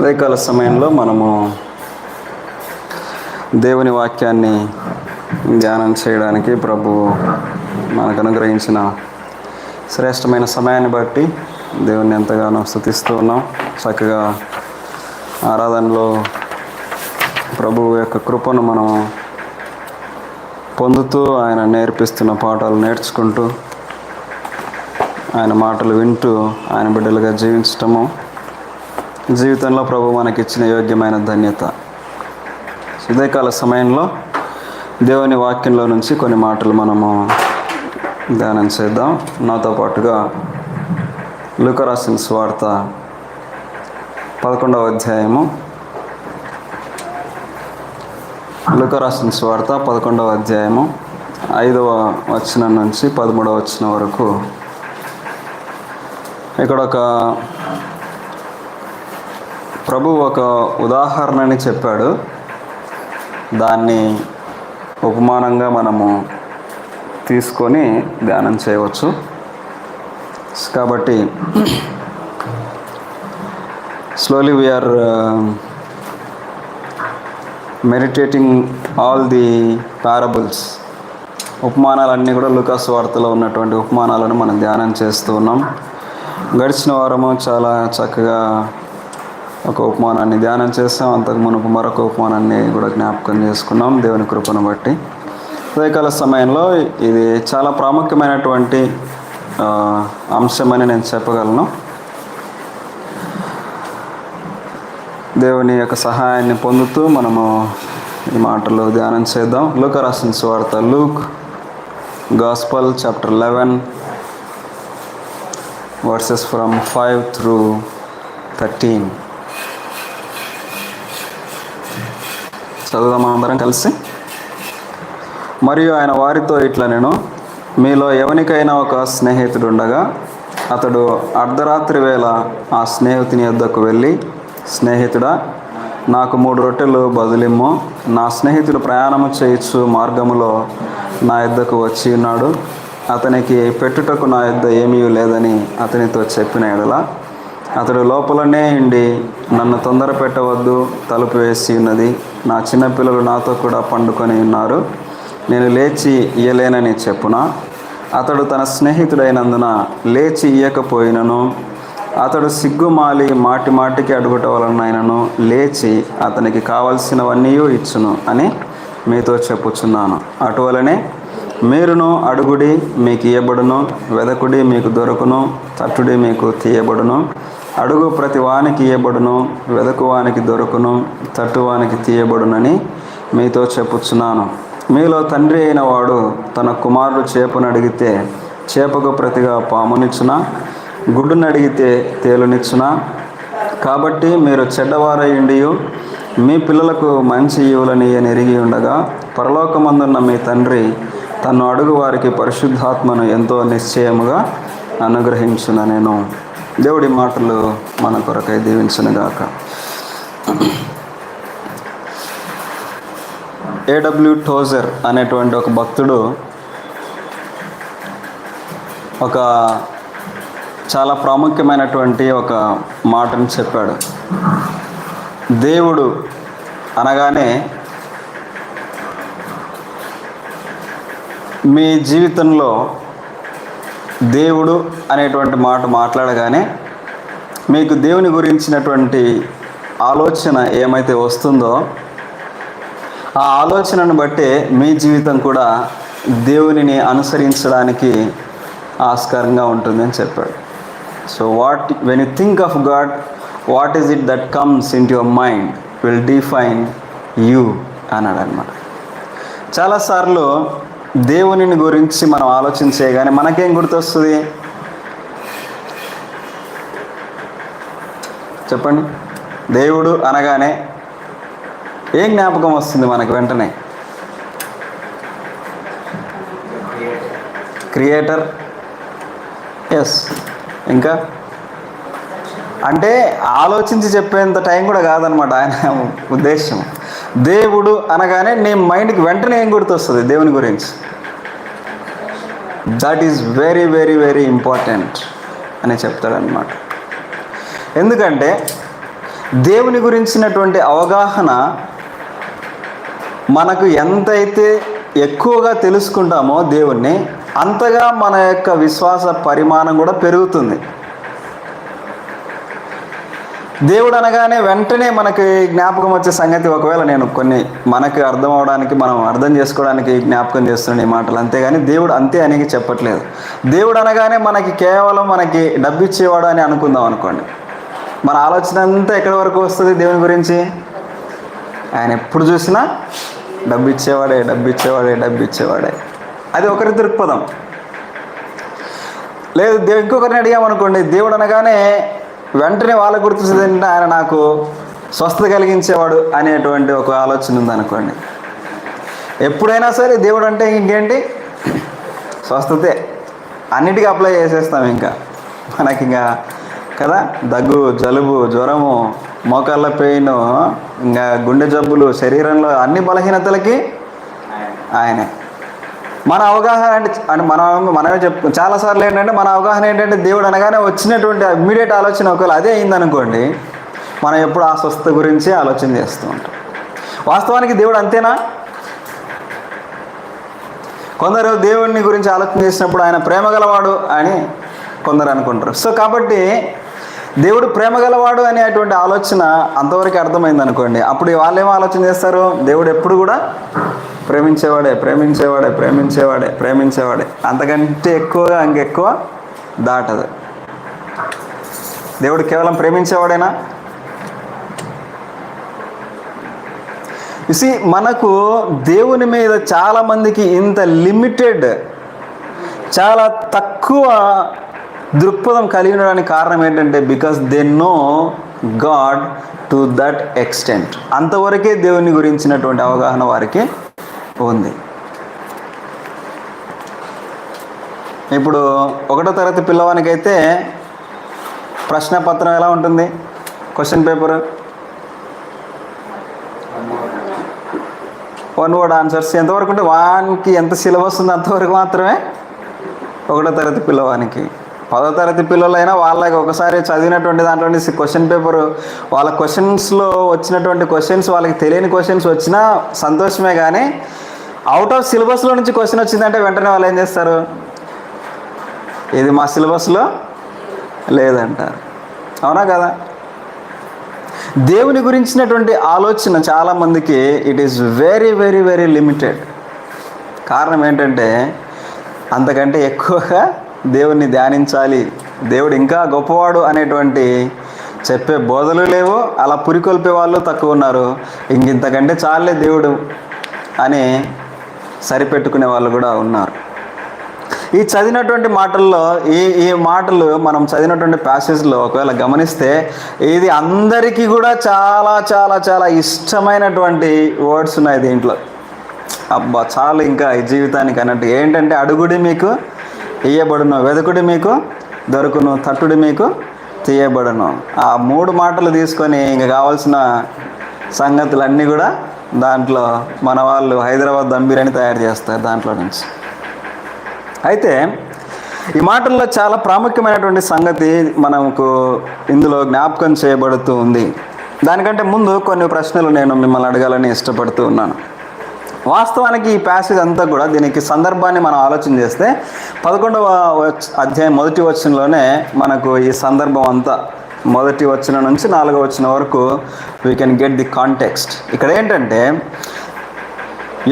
ఉదయకాల సమయంలో మనము దేవుని వాక్యాన్ని ధ్యానం చేయడానికి ప్రభు మనకు అనుగ్రహించిన శ్రేష్టమైన సమయాన్ని బట్టి దేవుని ఎంతగానో స్తుతిస్తూ ఉన్నాం. చక్కగా ఆరాధనలో ప్రభువు యొక్క కృపను మనం పొందుతూ ఆయన నేర్పిస్తున్న పాఠాలు నేర్చుకుంటూ ఆయన మాటలు వింటూ ఆయన బిడ్డలుగా జీవించటము జీవితంలో ప్రభు మనకిచ్చిన యోగ్యమైన ధన్యత. ఉదయకాల సమయంలో దేవుని వాక్యంలో నుంచి కొన్ని మాటలు మనము ధ్యానం చేద్దాం. నాతో పాటుగా లూకా రాసిన సువార్త 11వ అధ్యాయము, లూకా రాసిన సువార్త 11వ అధ్యాయము 5వ వచనం నుంచి 13వ వచనం వరకు. ఇక్కడ ప్రభు ఒక ఉదాహరణని చెప్పాడు. దాన్ని ఉపమానంగా మనము తీసుకొని ధ్యానం చేయవచ్చు. కాబట్టి slowly we are meditating all the parables. ఉపమానాలన్నీ కూడా లూకా సువార్తలో ఉన్నటువంటి ఉపమానాలను మనం ధ్యానం చేస్తూ ఉన్నాం. గడిచిన వారము చాలా చక్కగా ఒక ఉపమానాన్ని ధ్యానం చేస్తాం. అంతకు మునుపు మరొక ఉపమానాన్ని కూడా జ్ఞాపకం చేసుకున్నాం దేవుని కృపను బట్టి. ఉదయకాల సమయంలో ఇది చాలా ప్రాముఖ్యమైనటువంటి అంశమని నేను చెప్పగలను. దేవుని యొక్క సహాయాన్ని పొందుతూ మనము ఈ మాటలు ధ్యానం చేద్దాం. లూకా రాసిన సువార్త, Luke gospel chapter 11 versus from 5 through 13. చదువుదాం అందరం కలిసి. మరియు ఆయన వారితో ఇట్లా, నేను మీలో ఎవరికైనా ఒక స్నేహితుడు ఉండగా అతడు అర్ధరాత్రి వేళ ఆ స్నేహితుని యొద్దకు వెళ్ళి, స్నేహితుడా, నాకు 3 రొట్టెలు బదులిమ్ము, నా స్నేహితుడు ప్రయాణము చేయొచ్చు మార్గములో నా యొద్దకు వచ్చి ఉన్నాడు, అతనికి పెట్టుటకు నా యొద్ద ఏమీ లేదని అతనితో చెప్పిన ఎడల, అతడు లోపలనే ఉండి, నన్ను తొందర పెట్టవద్దు, తలుపు వేసి ఉన్నది, నా చిన్నపిల్లలు నాతో కూడా పండుకొని ఉన్నారు, నేను లేచి ఇయ్యలేనని చెప్పున, అతడు తన స్నేహితుడైనందున లేచి ఇయ్యకపోయినను, అతడు సిగ్గుమాలి మాటి మాటికి అడుగుట వలనైనను లేచి అతనికి కావలసినవన్నీ ఇచ్చును అని మీతో చెప్పుచున్నాను. అటువలనే మీరును అడుగుడి మీకు ఇయ్యబడును, వెదకుడి మీకు దొరకును, తట్టుడి మీకు తీయబడును. అడుగు ప్రతి వానికి ఇయ్యబడును, వెదకువానికి దొరకును, తట్టువానికి తీయబడునని మీతో చెప్పుచున్నాను. మీలో తండ్రి అయిన వాడు తన కుమారుడు చేపను అడిగితే చేపకు ప్రతిగా పామునిచ్చునా? గుడ్డును అడిగితే తేలునిచ్చునా? కాబట్టి మీరు చెడ్డవారయుండియు మీ పిల్లలకు మంచి ఈవులని ఎరిగి ఉండగా, పరలోకమందున్న మీ తండ్రి తను అడుగు వారికి పరిశుద్ధాత్మను ఎంతో నిశ్చయముగా అనుగ్రహించున. నేను దేవుడి మాటలు మన కొరకై దీవించునుగాక. A.W. టోజర్ అనేటువంటి ఒక భక్తుడు ఒక చాలా ప్రాముఖ్యమైనటువంటి ఒక మాటను చెప్పాడు. దేవుడు అనగానే మీ జీవితంలో దేవుడు అనేటువంటి మాట మాట్లాడగానే మీకు దేవుని గురించినటువంటి ఆలోచన ఏమైతే వస్తుందో ఆ ఆలోచనను బట్టే మీ జీవితం కూడా దేవునిని అనుసరించడానికి ఆస్కారంగా ఉంటుందని చెప్పాడు. So when you think of God, what is it that comes in your mind will define you అన్నాడు అనమాట. చాలాసార్లు దేవునిని గురించి మనం ఆలోచన చేయగానే మనకేం గుర్తొస్తుంది చెప్పండి? దేవుడు అనగానే ఏం జ్ఞాపకం వస్తుంది మనకు వెంటనే? క్రియేటర్. ఎస్. ఇంకా అంటే ఆలోచించి చెప్పేంత టైం కూడా కాదనమాట ఆయన ఉద్దేశం. దేవుడు అనగానే నీ మైండ్కి వెంటనే ఏం గుర్తొస్తుంది దేవుని గురించి? That is very very very important అని చెప్తాడనమాట. ఎందుకంటే దేవుని గురించినటువంటి అవగాహన మనకు ఎంతైతే ఎక్కువగా తెలుసుకుంటామో దేవుణ్ణి, అంతగా మన యొక్క విశ్వాస పరిమాణం కూడా పెరుగుతుంది. దేవుడు అనగానే వెంటనే మనకి జ్ఞాపకం వచ్చే సంగతి, ఒకవేళ నేను కొన్ని మనకి అర్థం అవడానికి, మనం అర్థం చేసుకోవడానికి జ్ఞాపకం చేస్తున్నాను ఈ మాటలు, అంతేగాని దేవుడు అంతే అని చెప్పట్లేదు. దేవుడు అనగానే మనకి కేవలం మనకి డబ్బు ఇచ్చేవాడు అని అనుకుందాం అనుకోండి. మన ఆలోచన అంతా ఎక్కడి వరకు వస్తుంది దేవుని గురించి? ఆయన ఎప్పుడు చూసినా డబ్బు ఇచ్చేవాడే, డబ్బు ఇచ్చేవాడే, డబ్బు ఇచ్చేవాడే. అది ఒకరి దృక్పథం. లేదు ఇంకొకరిని అడిగామనుకోండి, దేవుడు అనగానే వెంటనే వాళ్ళ గుర్తొచ్చేది ఏంటంటే ఆయన నాకు స్వస్థత కలిగించేవాడు అనేటువంటి ఒక ఆలోచన ఉందనుకోండి. ఎప్పుడైనా సరే దేవుడు అంటే ఇంకేంటి, స్వస్థతే అన్నిటికీ అప్లై చేసేస్తాం. ఇంకా మనకి ఇంకా కదా, దగ్గు, జలుబు, జ్వరము, మోకాళ్ళ పెయిన్, ఇంకా గుండె జబ్బులు, శరీరంలో అన్ని బలహీనతలకి ఆయనే. మన అవగాహన అంటే మనమే చాలాసార్లు ఏంటంటే మన అవగాహన ఏంటంటే దేవుడు అనగానే వచ్చినటువంటి ఇమ్మీడియట్ ఆలోచన ఒకవేళ అదే అయిందనుకోండి, మనం ఎప్పుడు ఆ స్వస్థత గురించి ఆలోచన చేస్తూ ఉంటాం. వాస్తవానికి దేవుడు అంతేనా? కొందరు దేవుడిని గురించి ఆలోచన చేసినప్పుడు ఆయన ప్రేమ గలవాడు అని కొందరు అనుకుంటారు. సో కాబట్టి దేవుడు ప్రేమ గలవాడు అనేటువంటి ఆలోచన అంతవరకు అర్థమైంది అనుకోండి, అప్పుడు వాళ్ళు ఏమో ఆలోచన చేస్తారు, దేవుడు ఎప్పుడు కూడా ప్రేమించేవాడే, ప్రేమించేవాడే, ప్రేమించేవాడే, ప్రేమించేవాడే, అంతకంటే ఎక్కువగా ఇంకెక్కువ దాటదు. దేవుడు కేవలం ప్రేమించేవాడేనా? మనకు దేవుని మీద చాలామందికి ఇంత లిమిటెడ్, చాలా తక్కువ దృక్పథం కలిగి ఉండడానికి కారణం ఏంటంటే because they know God to that extent. అంతవరకే దేవుని గురించినటువంటి అవగాహన వారికి ఉంది. ఇప్పుడు 1వ తరగతి పిల్లవానికైతే ప్రశ్నపత్రం ఎలా ఉంటుంది? క్వశ్చన్ పేపర్ 1 word ఆన్సర్స్ ఎంతవరకు ఉంటే వానికి ఎంత సిలబస్ ఉందో అంతవరకు మాత్రమే 1వ తరగతి పిల్లవానికి. 10వ తరగతి పిల్లలైనా వాళ్ళకి ఒకసారి చదివినటువంటి దాంట్లో క్వశ్చన్ పేపరు, వాళ్ళ క్వశ్చన్స్లో వచ్చినటువంటి క్వశ్చన్స్, వాళ్ళకి తెలియని క్వశ్చన్స్ వచ్చినా సంతోషమే, కానీ అవుట్ ఆఫ్ సిలబస్లో నుంచి క్వశ్చన్ వచ్చిందంటే వెంటనే వాళ్ళు ఏం చేస్తారు, ఇది మా సిలబస్లో లేదంటారు. అవునా కదా? దేవుని గురించినటువంటి ఆలోచన చాలామందికి it is very very very limited. కారణం ఏంటంటే అంతకంటే ఎక్కువగా దేవుణ్ణి ధ్యానించాలి, దేవుడు ఇంకా గొప్పవాడు అనేటువంటి చెప్పే బోధలు లేవు, అలా పురికొల్పే వాళ్ళు తక్కువ ఉన్నారు. ఇంతకంటే చాలే దేవుడు అని సరిపెట్టుకునే వాళ్ళు కూడా ఉన్నారు. ఈ చదివినటువంటి మాటల్లో ఈ మాటలు మనం చదివినటువంటి ప్యాసేజ్లో ఒకవేళ గమనిస్తే ఇది అందరికీ కూడా చాలా చాలా చాలా ఇష్టమైనటువంటి వర్డ్స్ ఉన్నాయి దీంట్లో. అబ్బా చాలు ఇంకా ఈ జీవితానికి అన్నట్టు. ఏంటంటే అడుగుడి మీకు ఇయ్యబడును, వెదకుడి మీకు దొరుకును, తట్టుడి మీకు తీయబడును. ఆ 3 మాటలు తీసుకొని ఇంకా కావాల్సిన సంగతులన్నీ కూడా దాంట్లో మన వాళ్ళు హైదరాబాద్ దమ్ బిర్యానీ తయారు చేస్తారు దాంట్లో నుంచి. అయితే ఈ మాటల్లో చాలా ప్రాముఖ్యమైనటువంటి సంగతి మనకు ఇందులో జ్ఞాపకం చేయబడుతూ ఉంది. దానికంటే ముందు కొన్ని ప్రశ్నలు నేను మిమ్మల్ని అడగాలని ఇష్టపడుతూ ఉన్నాను. వాస్తవానికి ఈ ప్యాసేజ్ అంతా కూడా దీనికి సందర్భాన్ని మనం ఆలోచన చేస్తే 11వ అధ్యాయం 1వ వచనంలోనే మనకు ఈ సందర్భం అంతా 1వ వచనం నుంచి 4వ వచనం వరకు we can get the context. ఇక్కడ ఏంటంటే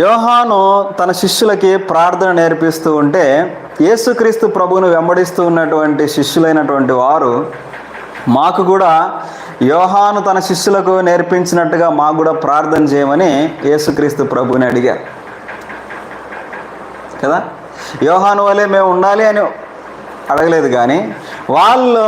యోహాను తన శిష్యులకి ప్రార్థన నేర్పిస్తూ ఉంటే యేసుక్రీస్తు ప్రభువును వెంబడిస్తూ ఉన్నటువంటి శిష్యులైనటువంటి వారు మాకు కూడా యోహాను తన శిష్యులకు నేర్పించినట్టుగా మాకు కూడా ప్రార్థన చేయమని యేసుక్రీస్తు ప్రభువుని అడిగారు కదా. యోహాను వలె మేము ఉండాలి అని అడగలేదు, కానీ వాళ్ళు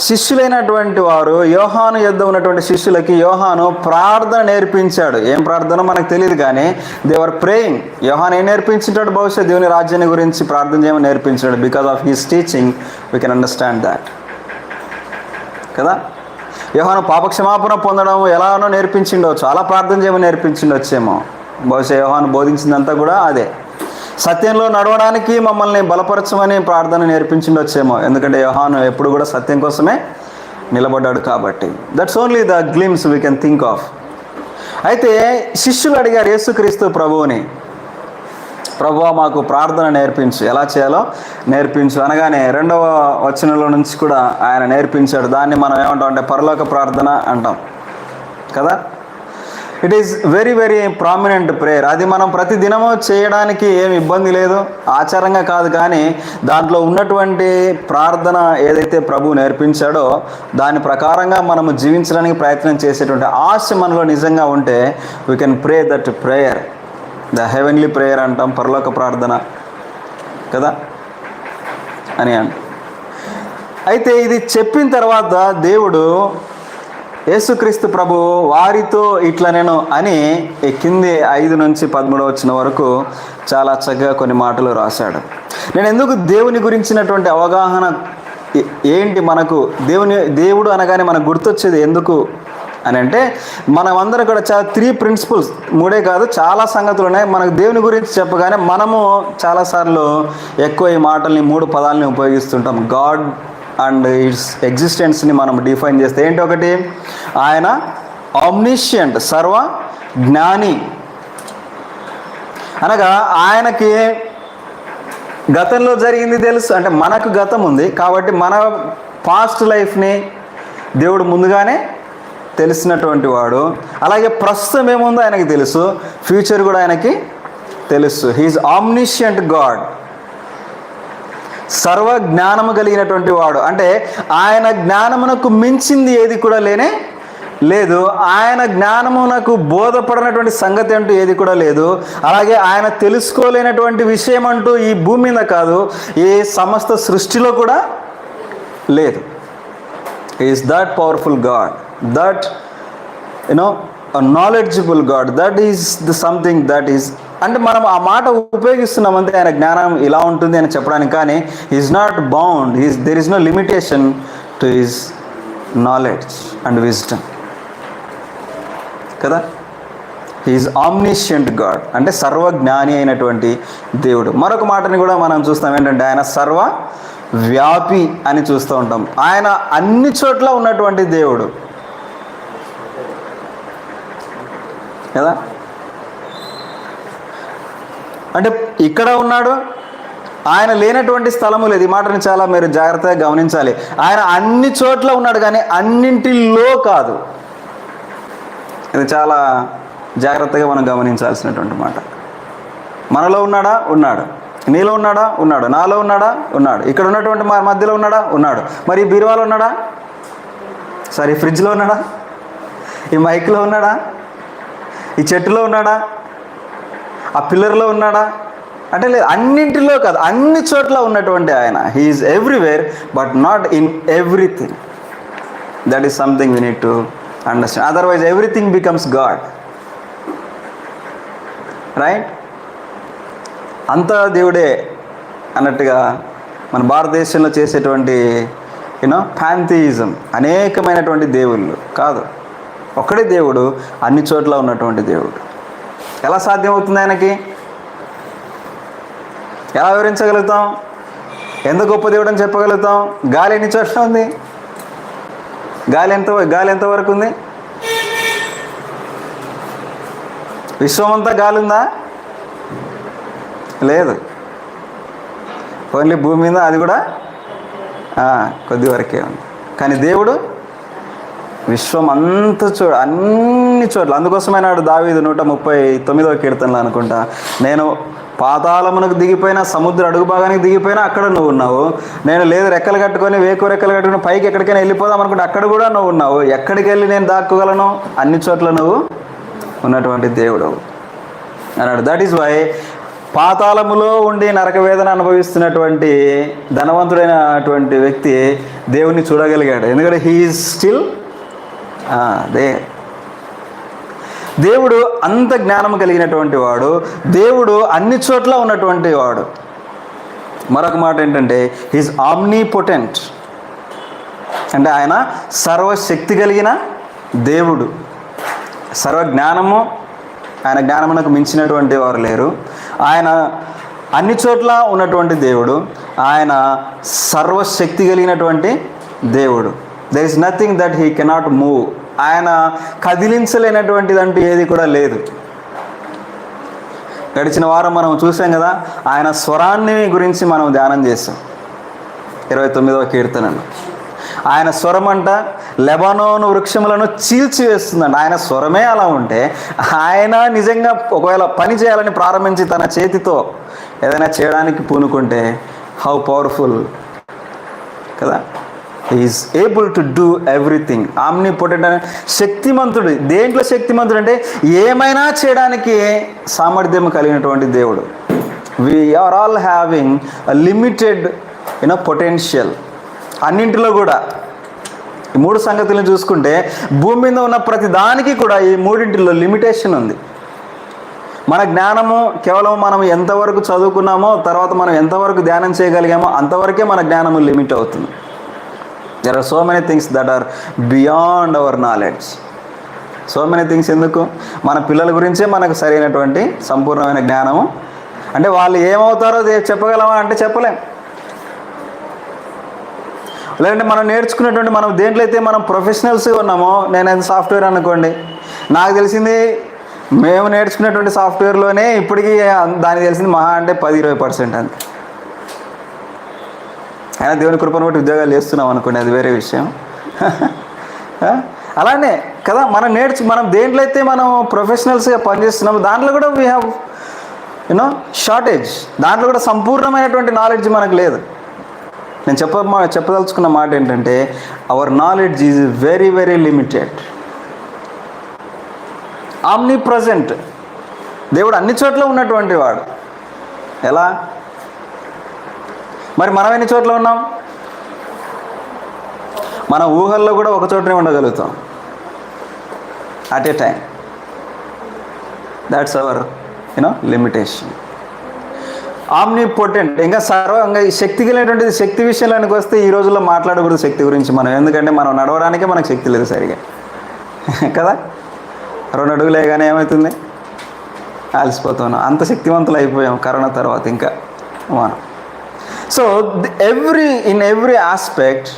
శిష్యులైనటువంటి వారు యోహాను యొద్ద ఉన్నటువంటి శిష్యులకి యోహాను ప్రార్థన నేర్పించాడు. ఏం ప్రార్థన మనకు తెలియదు, కానీ దే ఆర్ ప్రేయింగ్. యోహాను ఏం నేర్పించాడు? బహుశా దేవుని రాజ్యాన్ని గురించి ప్రార్థన చేయమని నేర్పించాడు. Because of his teaching we can understand that కదా. యోహాను పాపక్షమాపణ పొందడం ఎలానో నేర్పించిండో, చాలా ప్రార్థన చేయమని నేర్పించిండొచ్చేమో. బహుశా యోహాను బోధించిందంతా కూడా అదే. సత్యంలో నడవడానికి మమ్మల్ని బలపరచమని ప్రార్థన నేర్పించిండొచ్చేమో, ఎందుకంటే యోహాను ఎప్పుడు కూడా సత్యం కోసమే నిలబడ్డాడు కాబట్టి. That's only the glimpse we can think of. అయితే శిష్యులు అడిగారు యేసుక్రీస్తు ప్రభువుని, ప్రభువా మాకు ప్రార్థన నేర్పించు, ఎలా చేయాలో నేర్పించు అనగానే 2వ వచనంలో నుంచి కూడా ఆయన నేర్పించాడు. దాన్ని మనం ఏమంటాం అంటే పరలోక ప్రార్థన అంటాం కదా. It is very very prominent prayer. అది మనం ప్రతి దినము చేయడానికి ఏమి ఇబ్బంది లేదు, ఆచారంగా కాదు, కానీ దాంట్లో ఉన్నటువంటి ప్రార్థన ఏదైతే ప్రభువు నేర్పించాడో దాని ప్రకారంగా మనము జీవించడానికి ప్రయత్నం చేసేటువంటి ఆశ మనలో నిజంగా ఉంటే we can pray that prayer, the heavenly prayer అంటాం, పరలోక ప్రార్థన కదా అని అంట. అయితే ఇది చెప్పిన తర్వాత దేవుడు యేసుక్రీస్తు ప్రభు వారితో ఇట్లా నేను అని కింది 5 నుంచి 13 వచ్చిన వరకు చాలా చక్కగా కొన్ని మాటలు రాశాడు. నేను ఎందుకు దేవుని గురించినటువంటి అవగాహన ఏంటి, మనకు దేవుడు అనగానే మనకు గుర్తొచ్చేది ఎందుకు అని అంటే, మనమందరం కూడా చాలా 3 ప్రిన్సిపల్స్, 3 కాదు చాలా సంగతులు ఉన్నాయి. మనకు దేవుని గురించి చెప్పగానే మనము చాలాసార్లు ఎక్కువ ఈ మాటల్ని 3 పదాలని ఉపయోగిస్తుంటాం. గాడ్ అండ్ ఇట్స్ ఎగ్జిస్టెన్స్ని మనం డిఫైన్ చేస్తే ఏంటి, ఒకటి ఆయన ఆమ్నిషియంట్, సర్వ జ్ఞాని, అనగా ఆయనకి గతంలో జరిగింది తెలుసు. అంటే మనకు గతం ఉంది కాబట్టి మన పాస్ట్ లైఫ్ని దేవుడు ముందుగానే తెలిసినటువంటి వాడు. అలాగే ప్రస్తుతం ఏముందో ఆయనకి తెలుసు, ఫ్యూచర్ కూడా ఆయనకి తెలుసు. హీఈస్ ఆమ్నిషియంట్ గాడ్, సర్వ జ్ఞానము కలిగినటువంటి వాడు. అంటే ఆయన జ్ఞానమునకు మించింది ఏది కూడా లేనే లేదు. ఆయన జ్ఞానమునకు బోధపడినటువంటి సంగతి అంటూ ఏది కూడా లేదు. అలాగే ఆయన తెలుసుకోలేనటువంటి విషయం అంటూ ఈ భూమి మీద కాదు, ఏ సమస్త సృష్టిలో కూడా లేదు. Is that powerful God, that a knowledgeable God, that is the something that is, అంటే మనం ఆ మాట ఉపయోగిస్తున్నామంటే ఆయన జ్ఞానం ఇలా ఉంటుంది అని చెప్పడానికి, కానీ is not bound, there is no limitation to his knowledge and wisdom కదా. హీఈస్ ఆమ్నిషియంట్ గాడ్ అంటే సర్వజ్ఞాని అయినటువంటి దేవుడు. మరొక మాటని కూడా మనం చూస్తాం ఏంటంటే ఆయన సర్వ వ్యాపి అని చూస్తూ ఉంటాం. ఆయన అన్ని చోట్ల ఉన్నటువంటి దేవుడు కదా. అంటే ఇక్కడ ఉన్నాడు, ఆయన లేనటువంటి స్థలము లేదు. ఈ మాటని చాలా మీరు జాగ్రత్తగా గమనించాలి. ఆయన అన్ని చోట్ల ఉన్నాడు కానీ అన్నింటిలో కాదు. ఇది చాలా జాగ్రత్తగా మనం గమనించాల్సినటువంటి మాట. మనలో ఉన్నాడా? ఉన్నాడు. నీలో ఉన్నాడా? ఉన్నాడు. నాలో ఉన్నాడా? ఉన్నాడు. ఇక్కడ ఉన్నటువంటి మా మధ్యలో ఉన్నాడా? ఉన్నాడు. మరి ఈ బీరువాలో ఉన్నాడా? సారీ, ఫ్రిడ్జ్లో ఉన్నాడా? ఈ మైక్లో ఉన్నాడా? ఈ చెట్టులో ఉన్నాడా? ఆ పిల్లర్లో ఉన్నాడా? అంటే లేదు, అన్నింటిలో కాదు, అన్ని చోట్ల ఉన్నటువంటి ఆయన. He is everywhere but not in everything. That is something we need to understand. Otherwise everything becomes God, right? అంతా దేవుడే అన్నట్టుగా మన భారతదేశంలో చేసేటువంటి ప్యాంథియిజం, అనేకమైనటువంటి దేవుళ్ళు కాదు, ఒక్కడే దేవుడు, అన్ని చోట్ల ఉన్నటువంటి దేవుడు. ఎలా సాధ్యమవుతుంది ఆయనకి? ఎలా వివరించగలుగుతాం? ఎంత గొప్ప దేవుడు అని చెప్పగలుగుతాం? గాలి ఎన్ని చోట్ల ఉంది? గాలి ఎంతవరకు ఉంది? విశ్వమంతా గాలి ఉందా? లేదు. ఓన్లీ భూమి మీద, అది కూడా కొద్ది వరకే ఉంది. కానీ దేవుడు విశ్వం అంత అన్ని చోట్ల. అందుకోసమే నాడు దావీదు 139వ కీర్తనలో అనుకుంటా, నేను పాతాళమునకు దిగిపోయినా, సముద్ర అడుగు భాగానికి దిగిపోయినా అక్కడ నువ్వు ఉన్నావు. నేను లేదు రెక్కలు కట్టుకొని, వేకు రెక్కలు కట్టుకుని పైకి ఎక్కడికైనా వెళ్ళిపోదాం అనుకుంటే అక్కడ కూడా నువ్వు ఉన్నావు. ఎక్కడికి వెళ్ళి నేను దాక్కోగలను? అన్ని చోట్ల నువ్వు ఉన్నటువంటి దేవుడు అన్నాడు. దట్ ఈస్ వై పాతాళములో ఉండి నరక వేదన అనుభవిస్తున్నటువంటి ధనవంతుడైనటువంటి వ్యక్తి దేవుణ్ణి చూడగలిగాడు. ఎందుకంటే హీ ఈజ్ స్టిల్ దేవుడు అంత జ్ఞానం కలిగినటువంటి వాడు, దేవుడు అన్ని చోట్ల ఉన్నటువంటి వాడు. మరొక మాట ఏంటంటే హీఈస్ ఆమ్నిపోటెంట్, అంటే ఆయన సర్వశక్తి కలిగిన దేవుడు. సర్వజ్ఞానము, ఆయన జ్ఞానమునకు మించినటువంటి వారు లేరు. ఆయన అన్ని చోట్ల ఉన్నటువంటి దేవుడు, ఆయన సర్వశక్తి కలిగినటువంటి దేవుడు. There is nothing that he cannot move. ఆయన కదిలించలేనటువంటిది అంటూ ఏది కూడా లేదు. గడిచిన వారం మనం చూసాం కదా, ఆయన స్వరాన్ని గురించి మనం ధ్యానం చేసాం. 29వ కీర్తనను ఆయన స్వరం అంట లెబానోను వృక్షములను చీల్చివేస్తుందంట. ఆయన స్వరమే అలా ఉంటే ఆయన నిజంగా ఒకవేళ పని చేయాలని ప్రారంభించి తన చేతితో ఏదైనా చేయడానికి పూనుకుంటే హౌ పవర్ఫుల్ కదా. Is able to do everything. Omnipotent అనే శక్తిమంతుడు. దేంట్లో శక్తిమంతుడు అంటే ఏమైనా చేయడానికి సామర్థ్యం కలిగినటువంటి దేవుడు. We are all having a limited potential. అన్నింటిలో కూడా ఈ 3 సంగతులను చూసుకుంటే భూమి మీద ఉన్న ప్రతి దానికి కూడా ఈ 3 లిమిటేషన్ ఉంది. మన జ్ఞానము కేవలం మనం ఎంతవరకు చదువుకున్నామో, తర్వాత మనం ఎంతవరకు ధ్యానం చేయగలిగామో అంతవరకే మన జ్ఞానము లిమిట్ అవుతుంది. There are so many things that are beyond our knowledge. So many things ఎందుకు? మన పిల్లల గురించే మనకు సరైనటువంటి సంపూర్ణమైన జ్ఞానము. అంటే వాళ్ళు ఏమవుతారో చెప్పగలమా అంటే చెప్పలేం. లేదంటే మనం నేర్చుకున్నటువంటి మనం దేంట్లో అయితే మనం ప్రొఫెషనల్స్ ఉన్నామో, నేను సాఫ్ట్వేర్ అనుకోండి, నాకు తెలిసింది మేము నేర్చుకున్నటువంటి సాఫ్ట్వేర్లోనే ఇప్పటికీ దానికి తెలిసింది మహా అంటే 10-20% అంతే. అయినా దేవుని కృపను బట్టి ఉద్యోగాలు చేస్తున్నాం అనుకోండి, అది వేరే విషయం. అలానే కదా మనం దేంట్లో అయితే మనం ప్రొఫెషనల్స్గా పనిచేస్తున్నామో దాంట్లో కూడా వీ హ్యావ్ షార్టేజ్. దాంట్లో కూడా సంపూర్ణమైనటువంటి నాలెడ్జ్ మనకు లేదు. నేను చెప్పదలుచుకున్న మాట ఏంటంటే our knowledge is very very limited. Omni present. దేవుడు అన్ని చోట్ల ఉన్నటువంటి వాడు. ఎలా మరి మనం ఎన్ని చోట్ల ఉన్నాం? మన ఊహల్లో కూడా ఒక చోటనే ఉండగలుగుతాం at a time. That's our limitation. Omnipotent. ఇంకా శక్తి కలిగినటువంటిది. శక్తి విషయంలోనికి వస్తే ఈ రోజుల్లో మాట్లాడకూడదు శక్తి గురించి మనం. ఎందుకంటే మనం నడవడానికే మనకు శక్తి లేదు సరిగా కదా. 2 అడుగులు వేయగానే ఏమవుతుంది? అలసిపోతున్నాం. అంత శక్తివంతులు అయిపోయాం కరోనా తర్వాత ఇంకా మనం. So in every aspect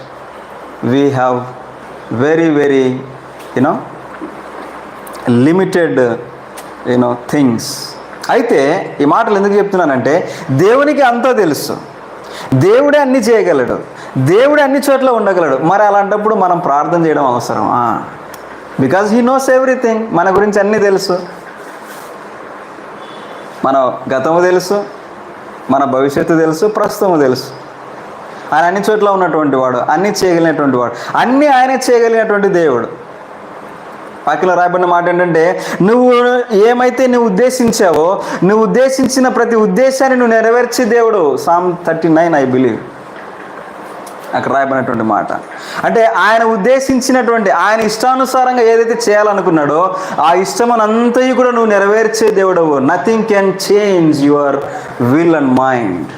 we have very very limited things. అయితే ఈ మాటలు ఎందుకు చెప్తున్నానంటే దేవునికి అంతా తెలుసు. దేవుడే అన్నీ చేయగలడు. దేవుడే అన్ని చోట్ల ఉండగలడు. మరి అలాంటప్పుడు మనం ప్రార్థన చేయడం అవసరమా? Because he knows everything. మన గురించి అన్నీ తెలుసు. మన గతము తెలుసు, మన భవిష్యత్తు తెలుసు, ప్రస్తుతము తెలుసు. ఆయన అన్ని చోట్ల ఉన్నటువంటి వాడు, అన్నీ చేయగలిగినటువంటి వాడు, అన్నీ ఆయనే చేయగలిగినటువంటి దేవుడు. వాక్యంలో రాయబడిన మాట ఏంటంటే నువ్వు ఏమైతే నువ్వు ఉద్దేశించావో, నువ్వు ఉద్దేశించిన ప్రతి ఉద్దేశాన్ని నువ్వు నెరవేర్చే దేవుడు. Psalm 39 ఐ బిలీవ్ అక్కడ రాయబడినటువంటి మాట. అంటే ఆయన ఉద్దేశించినటువంటి, ఆయన ఇష్టానుసారంగా ఏదైతే చేయాలనుకున్నాడో ఆ ఇష్టమనంతయు కూడా నువ్వు నెరవేర్చే దేవుడవు. Nothing can change your will and mind.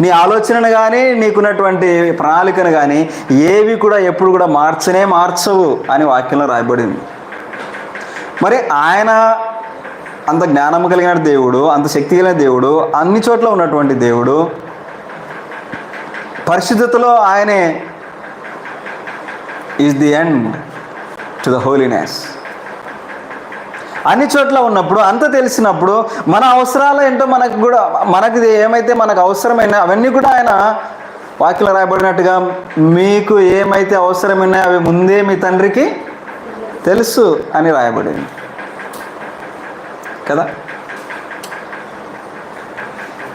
నీ ఆలోచనను కానీ నీకున్నటువంటి ప్రణాళికను కానీ ఏవి కూడా ఎప్పుడు కూడా మార్చవు అని వాక్యంలో రాయబడింది. మరి ఆయన అంత జ్ఞానం కలిగిన దేవుడు, అంత శక్తి కలిగిన దేవుడు, అన్ని చోట్ల ఉన్నటువంటి దేవుడు, పరిశుద్ధతలో ఆయనే is the end to the holiness. అన్ని చోట్ల ఉన్నప్పుడు, అంత తెలిసినప్పుడు మన అవసరాలు ఏంటో మనకి ఏమైతే మనకు అవసరమైన అవన్నీ కూడా ఆయన వాక్యంలో రాయబడినట్టుగా మీకు ఏమైతే అవసరమైనా అవి ముందే మీ తండ్రికి తెలుసు అని రాయబడింది కదా.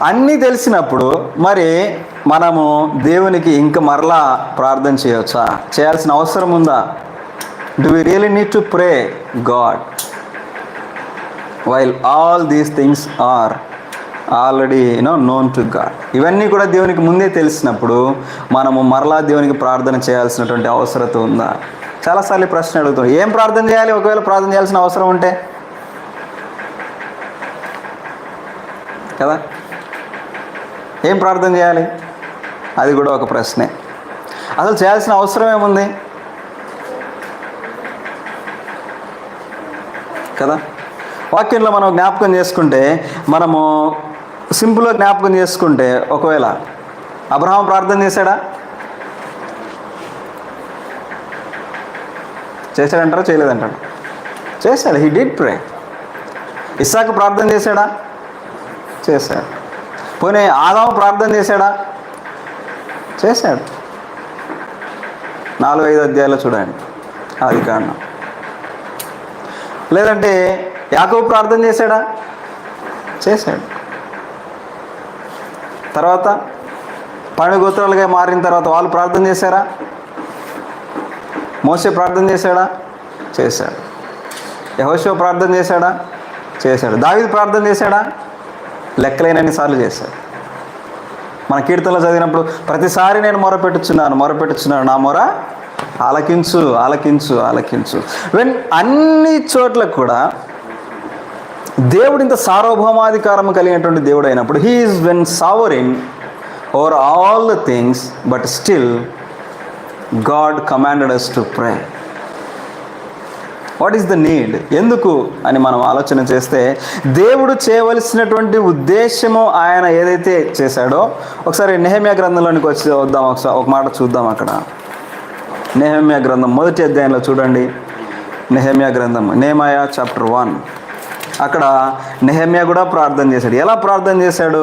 అన్నీ తెలిసినప్పుడు మరి మనము దేవునికి ఇంకా మరలా ప్రార్థన చేయవచ్చా? చేయాల్సిన అవసరం ఉందా? Do we really need to pray God while all these things are already known to God? ఇవన్నీ కూడా దేవునికి ముందే తెలిసినప్పుడు మనము మరలా దేవునికి ప్రార్థన చేయాల్సినటువంటి అవసరం ఉందా? చాలాసార్లు ప్రశ్న అడుగుతాం, ఏం ప్రార్థన చేయాలి ఒకవేళ ప్రార్థన చేయాల్సిన అవసరం ఉంటే కదా? ఏం ప్రార్థన చేయాలి? అది కూడా ఒక ప్రశ్నే. అసలు చేయాల్సిన అవసరం ఏముంది కదా? వాక్యంలో మనం జ్ఞాపకం చేసుకుంటే, మనము సింపుల్గా జ్ఞాపకం చేసుకుంటే, ఒకవేళ అబ్రహాం ప్రార్థన చేశాడా? చేశాడంటారా చేయలేదంటాడు? చేశాడు. హీ డిడ్ ప్రే. ఇస్సాకు ప్రార్థన చేశాడా? చేశాడు. పోనీ ఆదాము ప్రార్థన చేశాడా? చేశాడు. 4-5 అధ్యాయాలు చూడండి ఆదికాండం. లేదంటే యాకోబు ప్రార్థన చేశాడా? చేశాడు. తర్వాత 12 గోత్రాలుగా మారిన తర్వాత వాళ్ళు ప్రార్థన చేశారా? మోసే ప్రార్థన చేశాడా? చేశాడు. యెహోషువ ప్రార్థన చేశాడా? చేశాడు. దావీదు ప్రార్థన చేశాడా? లెక్కలేనన్ని సార్లు చేశాడు. మన కీర్తనలో చదివినప్పుడు ప్రతిసారి నేను మొరపెట్టుచున్నాను, నా మొర ఆలకించు ఆలకించు ఆలకించు. వెన్ అన్ని చోట్ల కూడా దేవుడు ఇంత సార్వభౌమాధికారం కలిగినటువంటి దేవుడు అయినప్పుడు he is when sovereign over all the things, but still God commanded us to pray. What is the need? ఎందుకు అని మనం ఆలోచన చేస్తే దేవుడు చేయవలసినటువంటి ఉద్దేశము ఆయన ఏదైతే చేశాడో, ఒకసారి నెహెమ్యా గ్రంథంలోనికి వద్దాం. ఒకసారి ఒక మాట చూద్దాం. అక్కడ నెహెమ్యా గ్రంథం 1వ అధ్యాయంలో చూడండి. నెహెమ్యా గ్రంథం, నెహెమ్యా చాప్టర్ 1. అక్కడ నెహెమ్యా కూడా ప్రార్థన చేశాడు. ఎలా ప్రార్థన చేశాడు?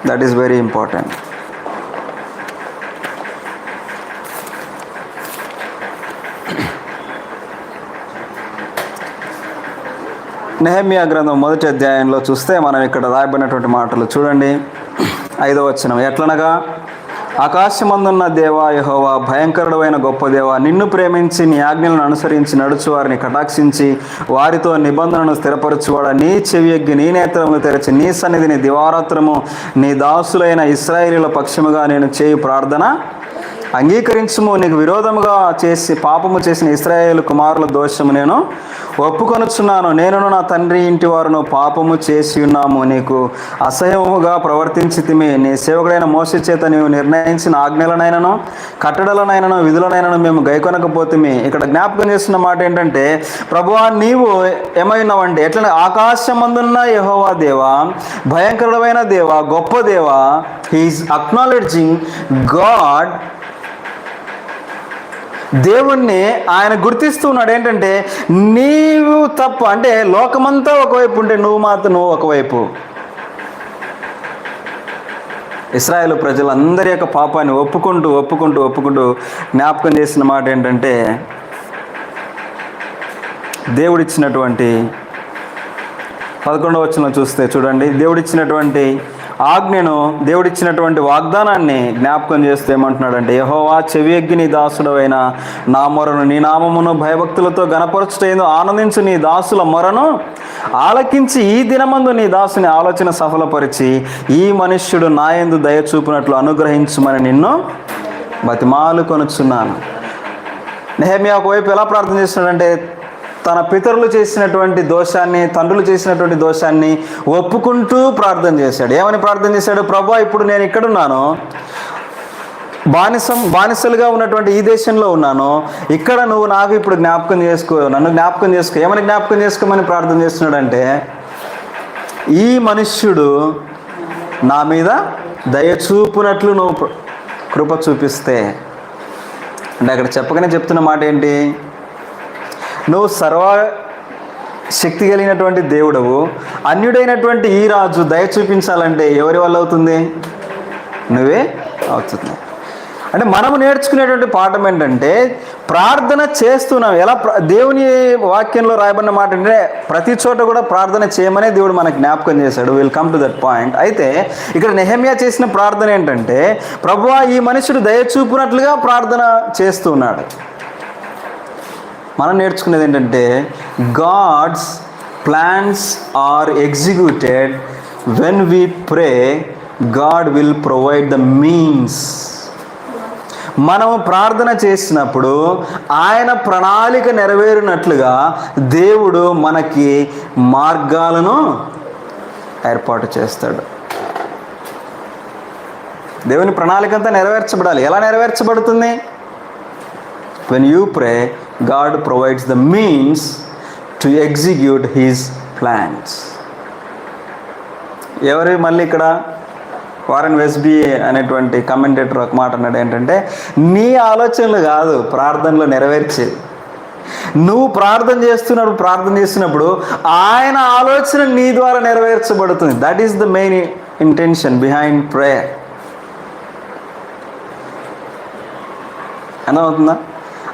That is very important. Nehemiah గ్రంథం 1వ అధ్యాయంలో చూస్తే మనం ఇక్కడ రాయబడినటువంటి మాటలు చూడండి. 5వ వచనం, ఎట్లనగా ఆకాశమందున్న దేవా యెహోవా, భయంకరుడైన గొప్ప దేవా, నిన్ను ప్రేమించి నీ ఆజ్ఞలను అనుసరించి నడుచు వారిని కటాక్షించి వారితో నిబంధనను స్థిరపరచువాడ, నీ చెవియగ్గి నీ నేత్రములు తెరచి నీ సన్నిధిని దివారాత్రము నీ దాసులైన ఇశ్రాయేలీయుల పక్షముగా నేను చేయు ప్రార్థన అంగీకరించుము. నీకు విరోధముగా చేసి పాపము చేసిన ఇశ్రాయేలు కుమారుల దోషము నేను ఒప్పుకొనుచున్నాను. నేనును నా తండ్రి ఇంటి వారును పాపము చేసి ఉన్నాము. నీకు అసహ్యముగా ప్రవర్తించితిమి. నీ సేవకుడైన మోసే చేత నీవు నిర్ణయించిన ఆజ్ఞలనైనను కట్టడలనైనను విధులనైనను మేము గైకొనకపోతిమి. ఇక్కడ జ్ఞాపకం చేస్తున్న మాట ఏంటంటే, ప్రభువా నీవు ఏమైనావంటే ఎట్లా ఆకాశమందున్న యెహోవా దేవా, భయంకరమైన దేవా, గొప్ప దేవా. He is acknowledging God. దేవుణ్ణి ఆయన గుర్తిస్తున్నాడు. ఏంటంటే నీవు తప్ప, అంటే లోకమంతా ఒకవైపు ఉంటే నువ్వు ఒకవైపు. ఇశ్రాయేలు ప్రజలందరి యొక్క పాపాన్ని ఒప్పుకుంటూ జ్ఞాపకం చేసిన మాట ఏంటంటే, దేవుడిచ్చినటువంటి 11వ వచనం చూస్తే చూడండి, దేవుడిచ్చినటువంటి ఆజ్ఞను, దేవుడిచ్చినటువంటి వాగ్దానాన్ని జ్ఞాపకం చేస్తే ఏమంటున్నాడంటే, యెహోవా చెవియగ్గి నీ దాసుడవైన నా మొరను నీ నామమును భయభక్తులతో గణపరచుటేందు ఆనందించు నీ దాసుల మొరను ఆలకించి ఈ దినమందు నీ దాసుని ఆలోచన సఫలపరిచి ఈ మనుష్యుడు నా యందు దయ చూపినట్లు అనుగ్రహించుమని నిన్ను బతిమాలు కొనుచున్నాను. నెహెమ్యా ఒకవైపు ఎలా ప్రార్థన చేస్తున్నాడంటే, తన పితరులు చేసినటువంటి దోషాన్ని, తండ్రులు చేసినటువంటి దోషాన్ని ఒప్పుకుంటూ ప్రార్థన చేశాడు. ఏమని ప్రార్థన చేశాడు? ప్రభువా, ఇప్పుడు నేను ఇక్కడున్నాను, బానిసలుగా ఉన్నటువంటి ఈ దేశంలో ఉన్నాను, ఇక్కడ నువ్వు నాకు ఇప్పుడు నన్ను జ్ఞాపకం చేసుకో. ఏమని జ్ఞాపకం చేసుకోమని ప్రార్థన చేస్తున్నాడంటే, ఈ మనుష్యుడు నా మీద దయ చూపునట్లు నువ్వు కృప చూపిస్తే. అంటే అక్కడ చెప్పగానే చెప్తున్న మాట ఏంటి? నువ్వు శక్తి కలిగినటువంటి దేవుడవు, అన్యుడైనటువంటి ఈ రాజు దయ చూపించాలంటే ఎవరి వల్ల అవుతుంది? నువ్వే అవుతుంది. అంటే మనము నేర్చుకునేటువంటి పాఠం ఏంటంటే, ప్రార్థన చేస్తున్నాం. ఎలా దేవుని వాక్యంలో రాయబడిన మాట అంటే, ప్రతి చోట కూడా ప్రార్థన చేయమనే దేవుడు మనకు జ్ఞాపకం చేశాడు. Will come to that point. అయితే ఇక్కడ నెహెమ్యా చేసిన ప్రార్థన ఏంటంటే, ప్రభువా ఈ మనుషుడు దయ చూపునట్లుగా ప్రార్థన చేస్తున్నాడు. మనం నేర్చుకునేది ఏంటంటే, God's plans are executed when we pray. God will provide the means. మనము ప్రార్థన చేసినప్పుడు ఆయన ప్రణాళిక నెరవేరినట్లుగా దేవుడు మనకి మార్గాలను ఏర్పాటు చేస్తాడు. దేవుని ప్రణాళిక అంతా నెరవేర్చబడాలి. ఎలా నెరవేర్చబడుతుంది? When you pray, God provides the means to execute His plans. మళ్ళీ ఇక్కడ వారెన్ వెస్బీ అనేటువంటి కమెంటేటర్ ఒక మాట అన్నాడు ఏంటంటే, నీ ఆలోచనలు కాదు ప్రార్థనలో నెరవేర్చేది, నువ్వు ప్రార్థన చేస్తున్నప్పుడు ఆయన ఆలోచన నీ ద్వారా నెరవేర్చబడుతుంది. That is the main intention behind prayer. అర్థమవుతుందా?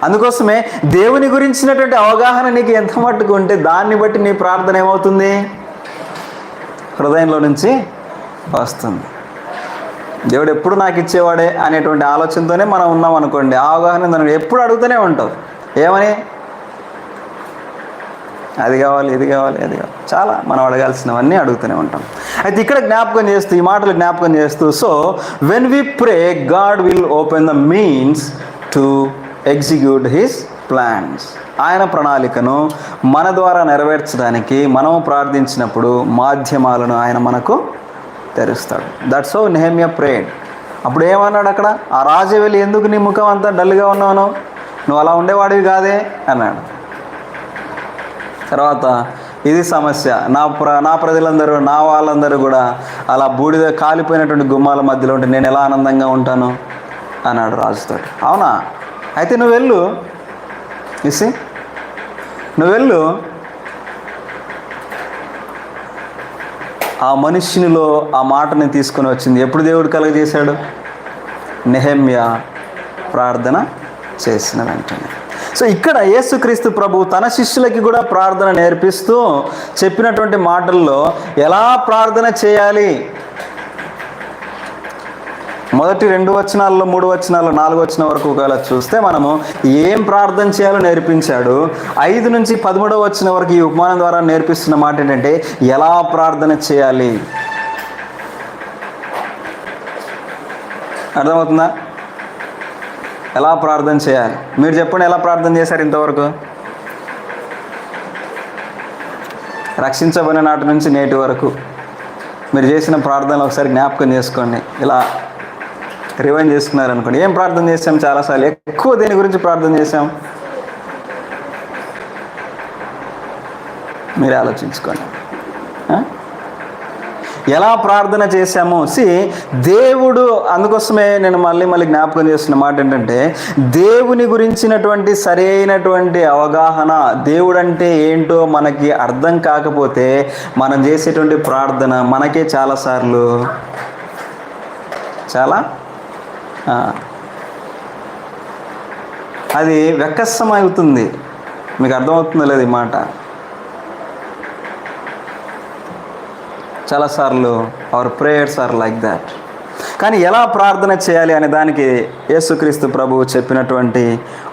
అందుకోసమే దేవుని గురించినటువంటి అవగాహన నీకు ఎంత మట్టుకు ఉంటే దాన్ని బట్టి నీ ప్రార్థన ఏమవుతుంది? హృదయంలో నుంచి వస్తుంది. దేవుడు ఎప్పుడు నాకు ఇచ్చేవాడే అనేటువంటి ఆలోచనతోనే మనం ఉన్నాం అనుకోండి, ఆ అవగాహన దానికి ఎప్పుడు అడుగుతూనే ఉంటావు. ఏమని? అది కావాలి, ఇది కావాలి, అది కావాలి, చాలా మనం అడగాల్సినవన్నీ అడుగుతూనే ఉంటాం. అయితే ఇక్కడ ఈ మాటలు జ్ఞాపకం చేస్తూ, so when we pray God will open the means to execute his plans. ఆయన ప్రణాళికను మన ద్వారా నెరవేర్చడానికి మనము ప్రార్థించినప్పుడు మాధ్యమాలను ఆయన మనకు తెరుస్తాడు. That's how Nehemiah prayed. అప్పుడు ఏమన్నాడు అక్కడ? ఆ రాజు వెళ్ళి, ఎందుకు నీ ముఖం అంతా డల్గా ఉన్నావు, నువ్వు అలా ఉండేవాడివి కాదే అన్నాడు. తర్వాత ఇది సమస్య, నా ప్రజలందరూ, నా వాళ్ళందరూ కూడా అలా బూడిద కాలిపోయినటువంటి గుమ్మాల మధ్యలో ఉంటే నేను ఎలా ఆనందంగా ఉంటాను అన్నాడు రాజుతో. అవునా? అయితే నువ్వు వెళ్ళు, నువ్వు వెళ్ళు, ఆ మనుష్యునిలో ఆ మాటని తీసుకొని వచ్చింది ఎప్పుడు దేవుడు కలుగజేశాడు? నెహెమ్యా ప్రార్థన చేసిన వెంటనే. సో ఇక్కడ యేసుక్రీస్తు ప్రభు తన శిష్యులకి కూడా ప్రార్థన నేర్పిస్తూ చెప్పినటువంటి మాటల్లో ఎలా ప్రార్థన చేయాలి, మొదటి 2 వచనాల్లో 3 వచనాల్లో 4 వచనం వరకు ఒకవేళ చూస్తే మనము ఏం ప్రార్థన చేయాలో నేర్పించాడు. 5 నుంచి 13వ వచనం వరకు ఈ ఉపమానం ద్వారా నేర్పిస్తున్న మాట ఏంటంటే ఎలా ప్రార్థన చేయాలి. అర్థమవుతుందా? ఎలా ప్రార్థన చేయాలి? మీరు చెప్పండి, ఎలా ప్రార్థన చేశారు ఇంతవరకు? రక్షించబడిన నాటి నుంచి నేటి వరకు మీరు చేసిన ప్రార్థనలు ఒకసారి జ్ఞాపకం చేసుకోండి. ఇలా రివైండ్ చేసుకున్నారనుకోండి, ఏం ప్రార్థన చేసాం? చాలాసార్లు ఎక్కువ దేని గురించి ప్రార్థన చేశాం? మీరే ఆలోచించుకోండి. ఎలా ప్రార్థన చేశాము? దేవుడు, అందుకోసమే నేను మళ్ళీ జ్ఞాపకం చేస్తున్న మాట ఏంటంటే, దేవుని గురించినటువంటి సరైనటువంటి అవగాహన, దేవుడు అంటే ఏంటో మనకి అర్థం కాకపోతే మనం చేసేటువంటి ప్రార్థన మనకే చాలాసార్లు అది వెక్కస్సమవుతుంది. మీకు అర్థమవుతుందో లేదు ఈ మాట? చాలాసార్లు our prayers are like that. కానీ ఎలా ప్రార్థన చేయాలి అనే దానికి యేసుక్రీస్తు ప్రభువు చెప్పినటువంటి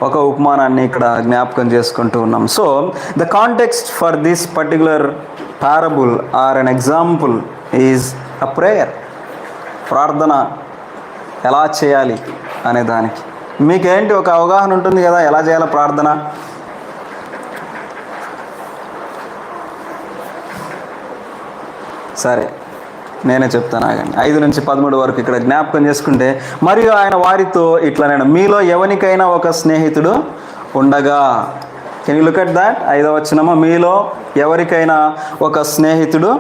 ఒక ఉపమానాన్ని ఇక్కడ జ్ఞాపకం చేసుకుంటూ ఉన్నాం. So the context for this particular parable or an example is a prayer. ప్రార్థన ఎలా చేయాలి అనే దానికి మీకేంటి ఒక అవగాహన ఉంటుంది కదా, ఎలా చేయాలో ప్రార్థన. సరే, నేనే చెప్తాను, ఆగండి. 5 నుంచి 13 వరకు ఇక్కడ జ్ఞాపకం చేసుకుంటే, మరియు ఆయన వారితో ఇట్లా, నేను మీలో ఎవరికైనా ఒక స్నేహితుడు ఉండగా. Can you look at that? 5వ వచనము, మీలో ఎవరికైనా ఒక స్నేహితుడు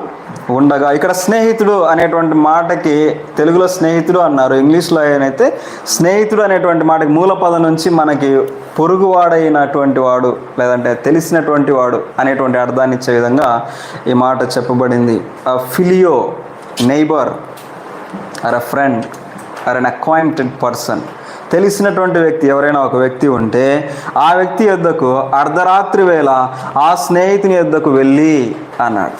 ఉండగా. ఇక్కడ స్నేహితుడు అనేటువంటి మాటకి తెలుగులో స్నేహితుడు అన్నారు, ఇంగ్లీష్లో అయితే స్నేహితుడు అనేటువంటి మాటకి మూల పదం నుంచి మనకి పొరుగువాడైనటువంటి వాడు లేదంటే తెలిసినటువంటి వాడు అనేటువంటి అర్థాన్ని ఇచ్చే విధంగా ఈ మాట చెప్పబడింది. ఫిలియో, neighbour or a friend or an acquainted person. తెలిసినటువంటి వ్యక్తి, ఎవరైనా ఒక వ్యక్తి ఉంటే ఆ వ్యక్తి యొద్దకు అర్ధరాత్రి వేళ ఆ స్నేహితుని యొద్దకు వెళ్ళి అన్నాడు.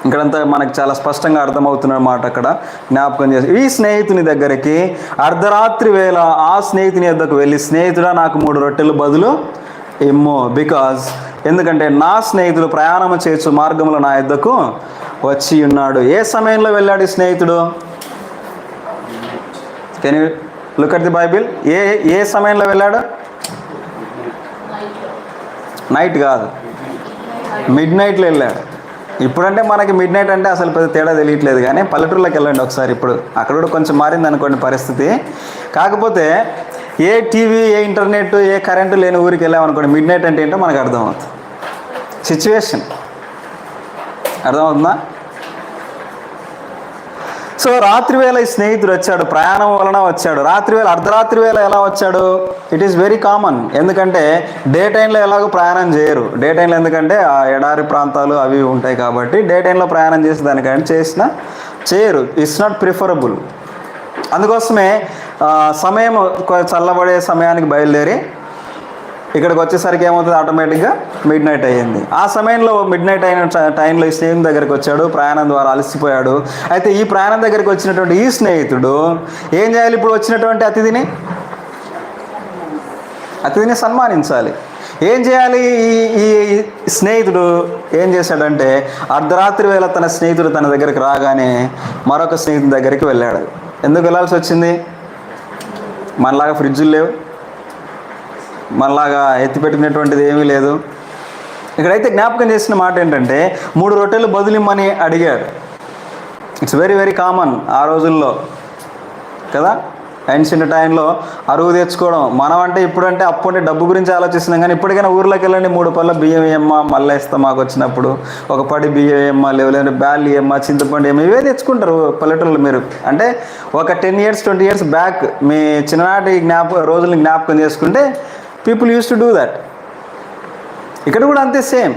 ఇక్కడంతా మనకు చాలా స్పష్టంగా అర్థమవుతున్న మాట అక్కడ జ్ఞాపకం చేసి, ఈ స్నేహితుని దగ్గరికి అర్ధరాత్రి వేళ ఆ స్నేహితుని యొద్దకు వెళ్ళి, స్నేహితుడా నాకు 3 రొట్టెలు బదులు ఇమ్ము, ఎందుకంటే నా స్నేహితుడు ప్రయాణం చేయొచ్చు మార్గంలో నా యొద్దకు వచ్చి ఉన్నాడు. ఏ సమయంలో వెళ్ళాడు ఈ స్నేహితుడు? Can you look at the Bible? ఏ సమయంలో వెళ్ళాడు? నైట్ కాదు, మిడ్ నైట్లో వెళ్ళాడు. ఇప్పుడంటే మనకి మిడ్ నైట్ అంటే అసలు పెద్ద తేడా తెలియట్లేదు, కానీ పల్లెటూరులోకి వెళ్ళండి ఒకసారి. ఇప్పుడు అక్కడ కూడా కొంచెం మారింది అనుకోండి పరిస్థితి. కాకపోతే ఏ టీవీ, ఏ ఇంటర్నెట్, ఏ కరెంటు లేని ఊరికి వెళ్ళామనుకోండి, మిడ్ నైట్ అంటే ఏంటో మనకు అర్థమవుతుంది. సిచ్యువేషన్ అర్థమవుతుందా? సో రాత్రి వేళ ఈ స్నేహితుడు వచ్చాడు, ప్రయాణం వలన వచ్చాడు. రాత్రి వేళ, అర్ధరాత్రి వేళ ఎలా వచ్చాడు? It is very common. ఎందుకంటే డే టైంలో ఎలాగో ప్రయాణం చేయరు. డే టైంలో ఎందుకంటే ఆ ఎడారి ప్రాంతాలు అవి ఉంటాయి కాబట్టి డే టైంలో ప్రయాణం చేసేదానికంటే చేయరు. It's not preferable. అందుకోసమే సమయం చల్లబడే సమయానికి బయలుదేరి ఇక్కడికి వచ్చేసరికి ఏమవుతుంది, ఆటోమేటిక్గా మిడ్ నైట్ అయ్యింది. ఆ సమయంలో మిడ్ నైట్ అయిన టైంలో ఈ స్నేహితుడి దగ్గరికి వచ్చాడు, ప్రయాణం ద్వారా అలసిపోయాడు. అయితే ఈ ప్రయాణం దగ్గరికి వచ్చినటువంటి ఈ స్నేహితుడు ఏం చేయాలి? ఇప్పుడు వచ్చినటువంటి అతిథిని సన్మానించాలి. ఏం చేయాలి? ఈ స్నేహితుడు ఏం చేశాడంటే అర్ధరాత్రి వేళ తన స్నేహితుడు తన దగ్గరికి రాగానే మరొక స్నేహితుడి దగ్గరికి వెళ్ళాడు. ఎందుకు వెళ్ళాల్సి వచ్చింది? మనలాగా ఫ్రిడ్జులు లేవు, మనలాగా ఎత్తిపెట్టినటువంటిది ఏమీ లేదు. ఇక్కడైతే జ్ఞాపకం చేసిన మాట ఏంటంటే 3 రొట్టెలు బదులిమ్మని అడిగాడు. ఇట్స్ వెరీ వెరీ కామన్ ఆ రోజుల్లో కదా. ఏన్షియంట్ టైంలో అరువు తెచ్చుకోవడం. మనం అంటే ఇప్పుడంటే అప్పుడే డబ్బు గురించి ఆలోచిస్తున్నాం, కానీ ఇప్పటికైనా ఊర్లోకి వెళ్ళండి, 3 పళ్ళ బియ్యం ఏమ్మా, మళ్ళీ ఇస్తాం మాకు వచ్చినప్పుడు, ఒక పడి బియ్యం ఏమ్మా, లేదంటే బ్యాల్ ఏమ్మా, చింతపండు ఏమో, ఇవే తెచ్చుకుంటారు పల్లెటూళ్ళు. మీరు అంటే ఒక 10 years 20 years బ్యాక్ మీ చిన్ననాటి రోజుల్ని జ్ఞాపకం చేసుకుంటే people use to do that. ఇక్కడ కూడా అంతే సేమ్.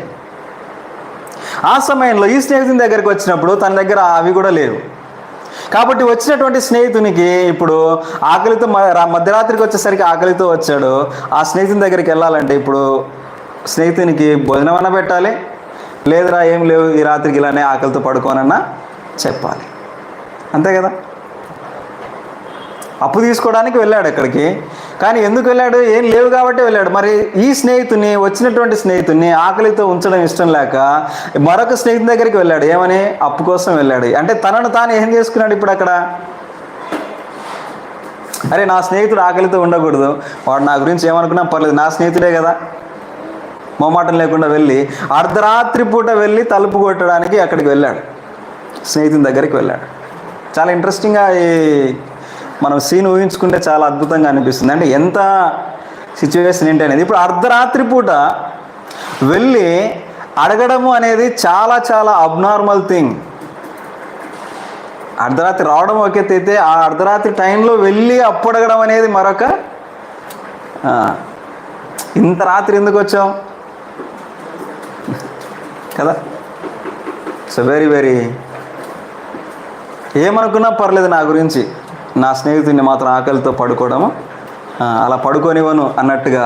ఆ సమయంలో ఈ స్నేహితుని దగ్గరికి వచ్చినప్పుడు తన దగ్గర అవి కూడా లేవు. కాబట్టి వచ్చినటువంటి స్నేహితునికి ఇప్పుడు ఆకలితో, మధ్యరాత్రికి వచ్చేసరికి ఆకలితో వచ్చాడు. ఆ స్నేహితుని దగ్గరికి వెళ్ళాలంటే ఇప్పుడు స్నేహితునికి భోజనం అన్న పెట్టాలి, లేదురా ఏం లేవు ఈ రాత్రికి ఇలానే ఆకలితో పడుకోనన్నా చెప్పాలి. అంతే కదా. అప్పు తీసుకోవడానికి వెళ్ళాడు అక్కడికి. కానీ ఎందుకు వెళ్ళాడు? ఏం లేవు కాబట్టి వెళ్ళాడు. మరి ఈ వచ్చినటువంటి స్నేహితుడిని ఆకలితో ఉంచడం ఇష్టం లేక మరొక స్నేహితుని దగ్గరికి వెళ్ళాడు. ఏమని? అప్పు కోసం వెళ్ళాడు. అంటే తనను తాను ఏం చేసుకున్నాడు ఇప్పుడు అక్కడ? అరే నా స్నేహితుడు ఆకలితో ఉండకూడదు, వాడు నా గురించి ఏమనుకున్నా పర్లేదు, నా స్నేహితుడే కదా. మొహమాటం లేకుండా వెళ్ళి అర్ధరాత్రి పూట వెళ్ళి తలుపు కొట్టడానికి అక్కడికి వెళ్ళాడు, స్నేహితుని దగ్గరికి వెళ్ళాడు. చాలా ఇంట్రెస్టింగ్గా ఈ మనం సీన్ ఊహించుకుంటే చాలా అద్భుతంగా అనిపిస్తుంది. అంటే ఎంత సిచ్యువేషన్ ఏంటి అనేది. ఇప్పుడు అర్ధరాత్రి పూట వెళ్ళి అడగడము అనేది చాలా చాలా అబ్నార్మల్ థింగ్. అర్ధరాత్రి రావడం ఒక అయితే ఆ అర్ధరాత్రి టైంలో వెళ్ళి అప్పు అడగడం అనేది మరొక. ఇంత రాత్రి ఎందుకు వచ్చాం కదా. సో వెరీ వెరీ ఏమనుకున్నా పర్లేదు నా గురించి, నా స్నేహితుడిని మాత్రం ఆకలితో పడుకోవడము అలా పడుకోనివ్వను అన్నట్టుగా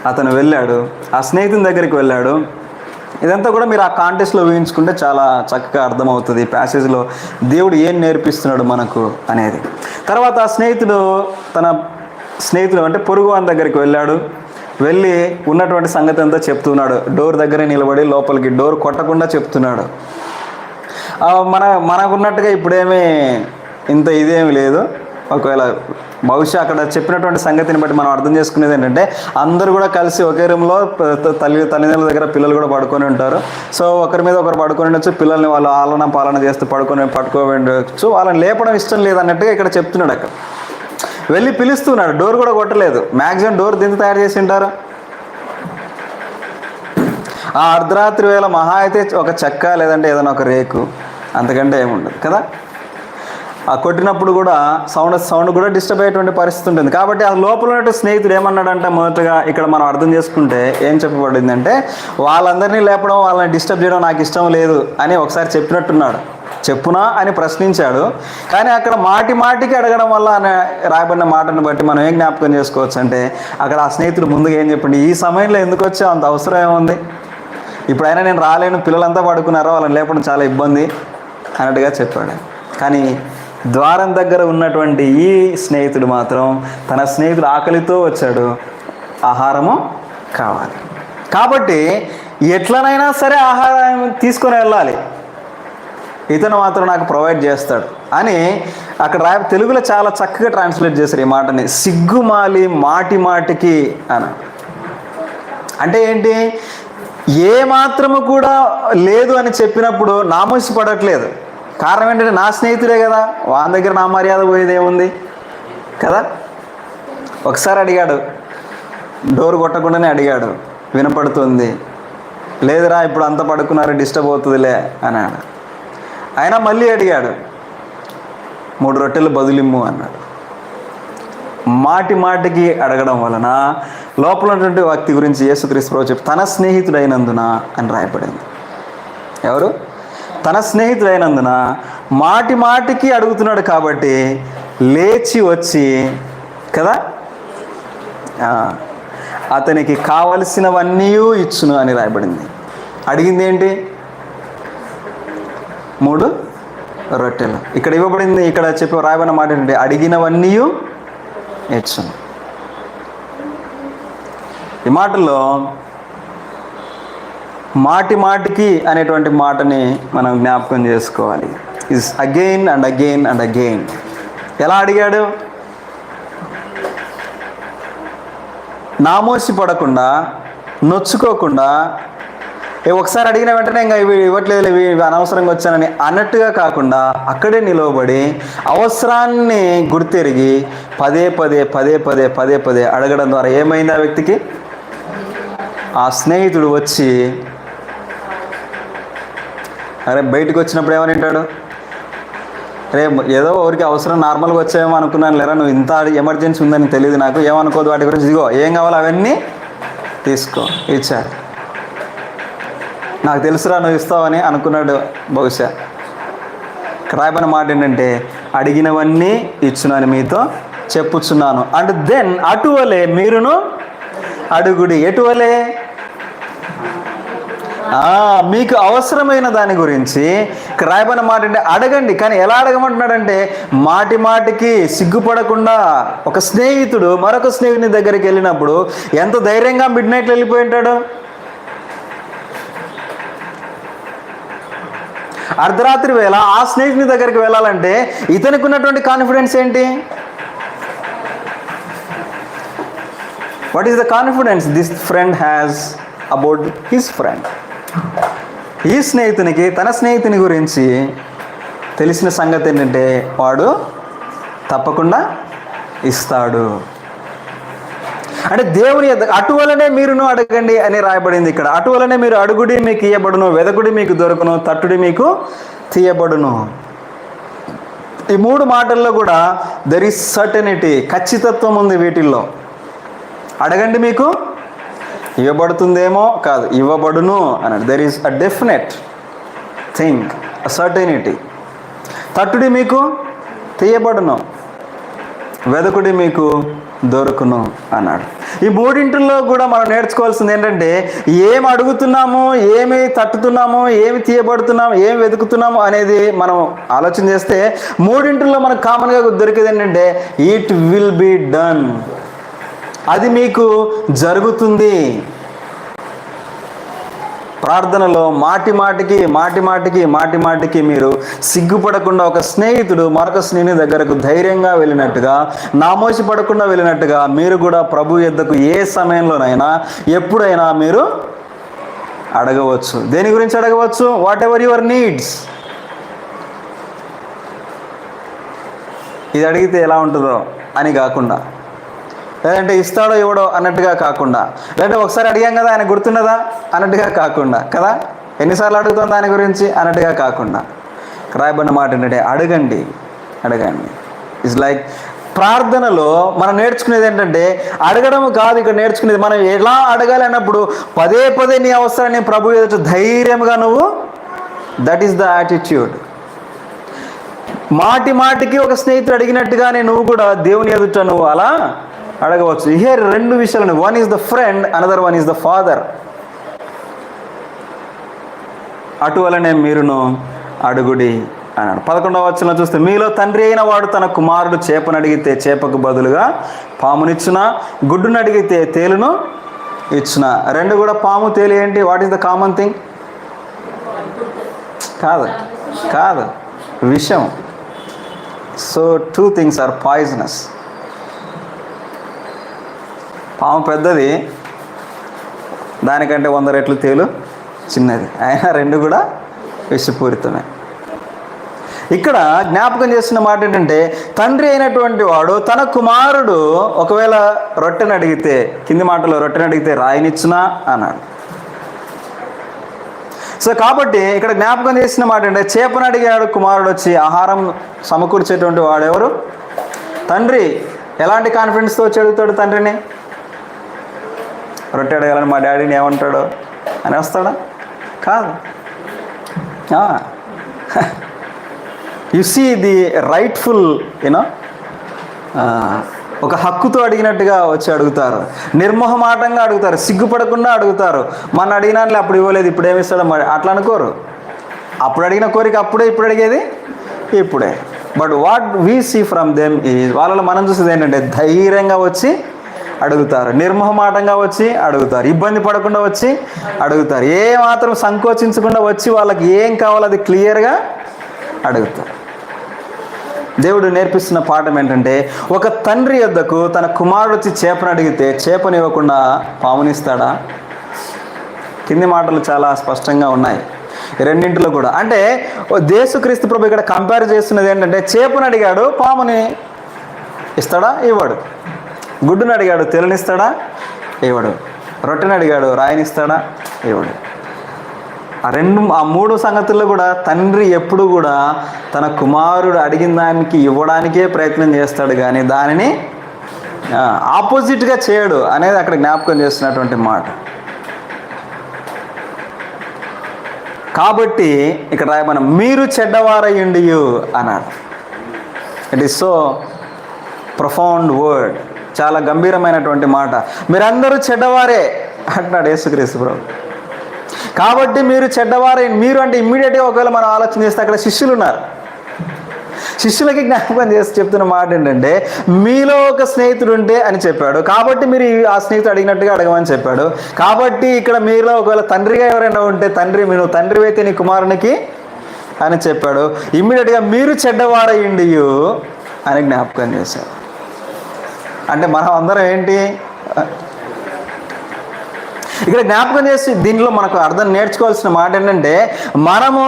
అతను వెళ్ళాడు, ఆ స్నేహితుని దగ్గరికి వెళ్ళాడు. ఇదంతా కూడా మీరు ఆ కాంటెక్స్ట్లో ఊహించుకుంటే చాలా చక్కగా అర్థమవుతుంది ఈ ప్యాసేజ్లో దేవుడు ఏం నేర్పిస్తున్నాడు మనకు అనేది. తర్వాత ఆ తన స్నేహితుడు అంటే పొరుగు వాని దగ్గరికి వెళ్ళాడు. వెళ్ళి ఉన్నటువంటి సంగతి అంతా చెప్తున్నాడు. డోర్ దగ్గరే నిలబడి లోపలికి డోర్ కొట్టకుండా చెప్తున్నాడు. మనకున్నట్టుగా ఇప్పుడేమీ ఇంత ఇదేమి లేదు. ఒకవేళ బహుశా అక్కడ చెప్పినటువంటి సంగతిని బట్టి మనం అర్థం చేసుకునేది ఏంటంటే అందరూ కూడా కలిసి ఒకే రూమ్లో తల్లిదండ్రుల దగ్గర పిల్లలు కూడా పడుకొని ఉంటారు. సో ఒకరి మీద ఒకరు పడుకొని ఉండొచ్చు, పిల్లల్ని వాళ్ళు ఆలన పాలన చేస్తూ పడుకోవచ్చు. వాళ్ళని లేపడం ఇష్టం లేదన్నట్టుగా ఇక్కడ చెప్తున్నాడు. అక్కడ వెళ్ళి పిలుస్తున్నాడు, డోర్ కూడా కొట్టలేదు. మ్యాక్సిమం డోర్ దీంతో తయారు చేసి ఉంటారు. ఆ అర్ధరాత్రి వేళ మహా అయితే ఒక చెక్క లేదంటే ఏదైనా ఒక రేకు, అంతకంటే ఏముండదు కదా. ఆ కొట్టినప్పుడు కూడా సౌండ్ కూడా డిస్టర్బ్ అయ్యేటువంటి పరిస్థితి ఉంటుంది. కాబట్టి ఆ లోపల ఉన్నట్టు స్నేహితుడు ఏమన్నాడంటే మొదటగా ఇక్కడ మనం అర్థం చేసుకుంటే ఏం చెప్పబడిందంటే వాళ్ళందరినీ లేపడం, వాళ్ళని డిస్టర్బ్ చేయడం నాకు ఇష్టం లేదు అని ఒకసారి చెప్పినట్టున్నాడు. చెప్పునా అని ప్రశ్నించాడు. కానీ అక్కడ మాటికి అడగడం వల్ల రాయబడిన మాటను బట్టి మనం ఏం జ్ఞాపకం చేసుకోవచ్చు అంటే అక్కడ ఆ స్నేహితుడు ముందుగా ఏం చెప్పండి, ఈ సమయంలో ఎందుకు వచ్చావు, అంత అవసరం ఏముంది, ఇప్పుడైనా నేను రాలేను, పిల్లలంతా పడుకున్నారో వాళ్ళని లేపడం చాలా ఇబ్బంది అన్నట్టుగా చెప్పాడు. కానీ ద్వారం దగ్గర ఉన్నటువంటి ఈ స్నేహితుడు మాత్రం తన స్నేహితుడు ఆకలితో వచ్చాడు, ఆహారము కావాలి కాబట్టి ఎట్లనైనా సరే ఆహారం తీసుకొని వెళ్ళాలి, ఇతను మాత్రం నాకు ప్రొవైడ్ చేస్తాడు అని అక్కడ తెలుగులో చాలా చక్కగా ట్రాన్స్లేట్ చేశారు ఈ మాటని. సిగ్గుమాలి మాటికి అని అంటే ఏంటి, ఏ మాత్రము కూడా లేదు అని చెప్పినప్పుడు నామోసి పడట్లేదు. కారణం ఏంటంటే నా స్నేహితుడే కదా, వాళ్ళ దగ్గర నా మర్యాద పోయేది ఏముంది కదా. ఒకసారి అడిగాడు, డోర్ కొట్టకుండానే అడిగాడు, వినపడుతుంది, లేదురా ఇప్పుడు అంతా పడుకున్నారు డిస్టర్బ్ అవుతుందిలే అన్నాడు. అయినా మళ్ళీ అడిగాడు, 3 రొట్టెలు బదులిమ్ము అన్నాడు. మాటి మాటికి అడగడం వలన లోపల ఉన్నటువంటి వ్యక్తి గురించి యేసుక్రీస్తు ప్రభువు చెప్పి తన స్నేహితుడైనందున అని రాయబడింది. ఎవరు? తన స్నేహితుడైనందున మాటి మాటికి అడుగుతున్నాడు కాబట్టి లేచి వచ్చి కదా అతనికి కావలసినవన్నీ ఇచ్చును అని రాయబడింది. అడిగింది ఏంటి? 3 రొట్టెలు. ఇక్కడ ఇవ్వబడింది, ఇక్కడ రాయబడిన మాట ఏంటంటే అడిగినవన్నీ ఇచ్చును. ఈ మాటల్లో మాటి మాటికి అనేటువంటి మాటని మనం జ్ఞాపకం చేసుకోవాలి. Is again and again and again. ఎలా అడిగాడు? నామోసి పడకుండా, నొచ్చుకోకుండా, ఒకసారి అడిగిన వెంటనే ఇంకా ఇవి ఇవ్వట్లేదు, ఇవి అనవసరంగా వచ్చానని అన్నట్టుగా కాకుండా అక్కడే నిలవబడి అవసరాన్ని గుర్తెరిగి పదే పదే అడగడం ద్వారా ఏమైంది? ఆ వ్యక్తికి, ఆ స్నేహితుడు వచ్చి అరే బయటకు వచ్చినప్పుడు ఏమని అంటాడు? రే ఏదో ఊరికి అవసరం నార్మల్గా వచ్చాయేమో అనుకున్నాను, లేరా నువ్వు ఇంత ఎమర్జెన్సీ ఉందని తెలియదు నాకు, ఏమనుకోదు వాటి గురించి, ఇదిగో ఏం కావాలో అవన్నీ తీసుకో ఇచ్చాడు. నాకు తెలుసురా నువ్వు ఇస్తావని అనుకున్నాడు బహుశా. రాయబడిన మాట ఏంటంటే అడిగినవన్నీ ఇచ్చును అని మీతో చెప్పుచున్నాను. అండ్ దెన్ అటువలే మీరును అడుగుడి. ఎటువలే? మీకు అవసరమైన దాని గురించి రాయబడిన మాట అంటే అడగండి. కానీ ఎలా అడగమంటున్నాడంటే మాటి మాటికి సిగ్గుపడకుండా. ఒక స్నేహితుడు మరొక స్నేహితుని దగ్గరికి వెళ్ళినప్పుడు ఎంత ధైర్యంగా మిడ్ నైట్లో వెళ్ళిపోయి ఉంటాడు. అర్ధరాత్రి వేళ ఆ స్నేహితుని దగ్గరికి వెళ్ళాలంటే ఇతనికి ఉన్నటువంటి కాన్ఫిడెన్స్ ఏంటి? What is the confidence this friend has about his friend? ఈ స్నేహితునికి తన స్నేహితుని గురించి తెలిసిన సంగతి ఏంటంటే వాడు తప్పకుండా ఇస్తాడు. అంటే దేవుని అటువలనే మీరును అడగండి అని రాయబడింది ఇక్కడ. అటువలనే మీరు అడుగుడి మీకు ఇయ్యబడును, వెదకుడి మీకు దొరకును, తట్టుడి మీకు తీయబడును. ఈ 3 మాటల్లో కూడా దెర్ ఈస్ సర్టెనిటీ, ఖచ్చితత్వం ఉంది వీటిల్లో. అడగండి మీకు ఇవ్వబడుతుందేమో కాదు, ఇవ్వబడును అన్నాడు. There is a definite thing, a certainty. తట్టుడి మీకు తీయబడును, వెదకుడి మీకు దొరుకును అన్నాడు. ఈ 3 కూడా మనం నేర్చుకోవాల్సింది ఏంటంటే ఏమి అడుగుతున్నాము, ఏమి తట్టుతున్నాము, ఏమి తీయబడుతున్నాము, ఏమి వెతుకుతున్నాము అనేది మనం ఆలోచన చేస్తే 3 మనకు కామన్గా దొరికేది ఏంటంటే ఇట్ విల్ బి డన్, అది మీకు జరుగుతుంది. ప్రార్థనలో మాటి మాటికి మీరు సిగ్గుపడకుండా ఒక స్నేహితుడు మరొక స్నేహితుని దగ్గరకు ధైర్యంగా వెళ్ళినట్టుగా, నామోసి పడకుండా వెళ్ళినట్టుగా మీరు కూడా ప్రభు యొద్దకు ఏ సమయంలోనైనా ఎప్పుడైనా మీరు అడగవచ్చు. దేని గురించి అడగవచ్చు? What ever your needs. ఇది అడిగితే ఎలా ఉంటుందో అని కాకుండా, లేదంటే ఇస్తాడో ఇవ్వడో అన్నట్టుగా కాకుండా, లేదంటే ఒకసారి అడిగాం కదా ఆయన గుర్తున్నదా అన్నట్టుగా కాకుండా, కదా ఎన్నిసార్లు అడుగుతాం దాని గురించి అన్నట్టుగా కాకుండా రాయబడిన మాట ఏంటంటే అడగండి. ఇట్స్ లైక్ ప్రార్థనలో మనం నేర్చుకునేది ఏంటంటే అడగడం కాదు, ఇక్కడ నేర్చుకునేది మనం ఎలా అడగాలి అన్నప్పుడు పదే నీ అవసరాన్ని ప్రభు ఎదుట ధైర్యంగా నువ్వు, దట్ ఈస్ ద యాటిట్యూడ్. మాటికి ఒక స్నేహితుడు అడిగినట్టుగానే నువ్వు కూడా దేవుని ఎదుట నువ్వు అలా అడగవచ్చు. హియర్ 2 విషయాలు, one is the friend, another one is the father. అటువలనే మీరును అడుగుడి అన్నాడు. 11వ వచనంలో చూస్తే మీలో తండ్రి అయిన వాడు తన కుమారుడు చేపను అడిగితే చేపకు బదులుగా పామునిచ్చునా, గుడ్డును అడిగితే తేలును ఇచ్చునా. 2 కూడా పాము తేలు ఏంటి? What is the common thing? కాదు విషం. So 2 things are poisonous. పాము పెద్దది, దానికంటే 100 రెట్లు తేలు చిన్నది, అయినా 2 కూడా విషపూరితమే. ఇక్కడ జ్ఞాపకం చేస్తున్న మాట ఏంటంటే తండ్రి అయినటువంటి వాడు తన కుమారుడు ఒకవేళ రొట్టెను అడిగితే, కింది మాటలో రొట్టెను అడిగితే రాయినిచ్చునా అన్నాడు. సో కాబట్టి ఇక్కడ జ్ఞాపకం చేసిన మాట అంటే, చేపను అడిగాడు కుమారుడు వచ్చి, ఆహారం సమకూర్చేటువంటి వాడెవరు? తండ్రి. ఎలాంటి కాన్ఫిడెన్స్తో వచ్చి అడుగుతాడు తండ్రిని? రొట్టె అడగాలని మా డాడీని ఏమంటాడో అని వస్తాడా? కాదు. యు సీ ది రైట్ఫుల్ ఒక హక్కుతో అడిగినట్టుగా వచ్చి అడుగుతారు, నిర్మోహమాటంగా అడుగుతారు, సిగ్గుపడకుండా అడుగుతారు. మన అడిగినాట్లే అప్పుడు ఇవ్వలేదు, ఇప్పుడు ఏమిస్తాడో మరి అట్లా అనుకోరు. అప్పుడు అడిగిన కోరిక అప్పుడే, ఇప్పుడు అడిగేది ఇప్పుడే. But what we see from them is, వాళ్ళలో మనం చూసేది ఏంటంటే ధైర్యంగా వచ్చి అడుగుతారు, నిర్మోహమాటంగా వచ్చి అడుగుతారు, ఇబ్బంది పడకుండా వచ్చి అడుగుతారు, ఏ మాత్రం సంకోచించకుండా వచ్చి వాళ్ళకి ఏం కావాలో అది క్లియర్గా అడుగుతారు. దేవుడు నేర్పిస్తున్న పాఠం ఏంటంటే, ఒక తండ్రి యొద్దకు తన కుమారుడు వచ్చి చేపను అడిగితే చేపనివ్వకుండా పామునిస్తాడా? కింది మాటలు చాలా స్పష్టంగా ఉన్నాయి రెండింటిలో కూడా. అంటే యేసుక్రీస్తు ప్రభు ఇక్కడ కంపేర్ చేస్తున్నది ఏంటంటే, చేపను అడిగాడు, పాముని ఇస్తాడా? ఇవ్వడు. గుడ్డును అడిగాడు, తెలనిస్తాడా? ఇవ్వడు. రొట్టెని అడిగాడు, రాయినిస్తాడా? ఇవ్వడు. ఆ మూడు సంగతుల్లో కూడా తండ్రి ఎప్పుడు కూడా తన కుమారుడు అడిగిన దానికి ఇవ్వడానికే ప్రయత్నం చేస్తాడు, కానీ దానిని ఆపోజిట్గా చేయడు అనేది అక్కడ జ్ఞాపకం చేస్తున్నటువంటి మాట. కాబట్టి ఇక్కడ రాయమనం, మీరు చెడ్డవారయ్యుండియు అన్నాడు. It is so profound word, చాలా గంభీరమైనటువంటి మాట. మీరందరూ చెడ్డవారే అంటున్నాడు యేసుక్రీస్తు ప్రభు. కాబట్టి మీరు చెడ్డవారే, మీరు అంటే ఇమ్మీడియట్గా ఒకవేళ మనం ఆలోచన చేస్తే అక్కడ శిష్యులు ఉన్నారు. శిష్యులకి జ్ఞాపకం చేసి చెప్తున్న మాట ఏంటంటే, మీలో ఒక స్నేహితుడు ఉంటే అని చెప్పాడు, కాబట్టి మీరు ఆ స్నేహితుడు అడిగినట్టుగా అడగమని చెప్పాడు. కాబట్టి ఇక్కడ మీలో ఒకవేళ తండ్రిగా ఎవరైనా ఉంటే, నువ్వు తండ్రి అయితే నీ కుమారునికి అని చెప్పాడు. ఇమ్మీడియట్గా మీరు చెడ్డవారయ్యుండి అని జ్ఞాపకం చేశాడు. అంటే మనం అందరం ఏంటి ఇక్కడ జ్ఞాపకం చేసి దీనిలో మనకు అర్థం నేర్చుకోవాల్సిన మాట ఏంటంటే, మనము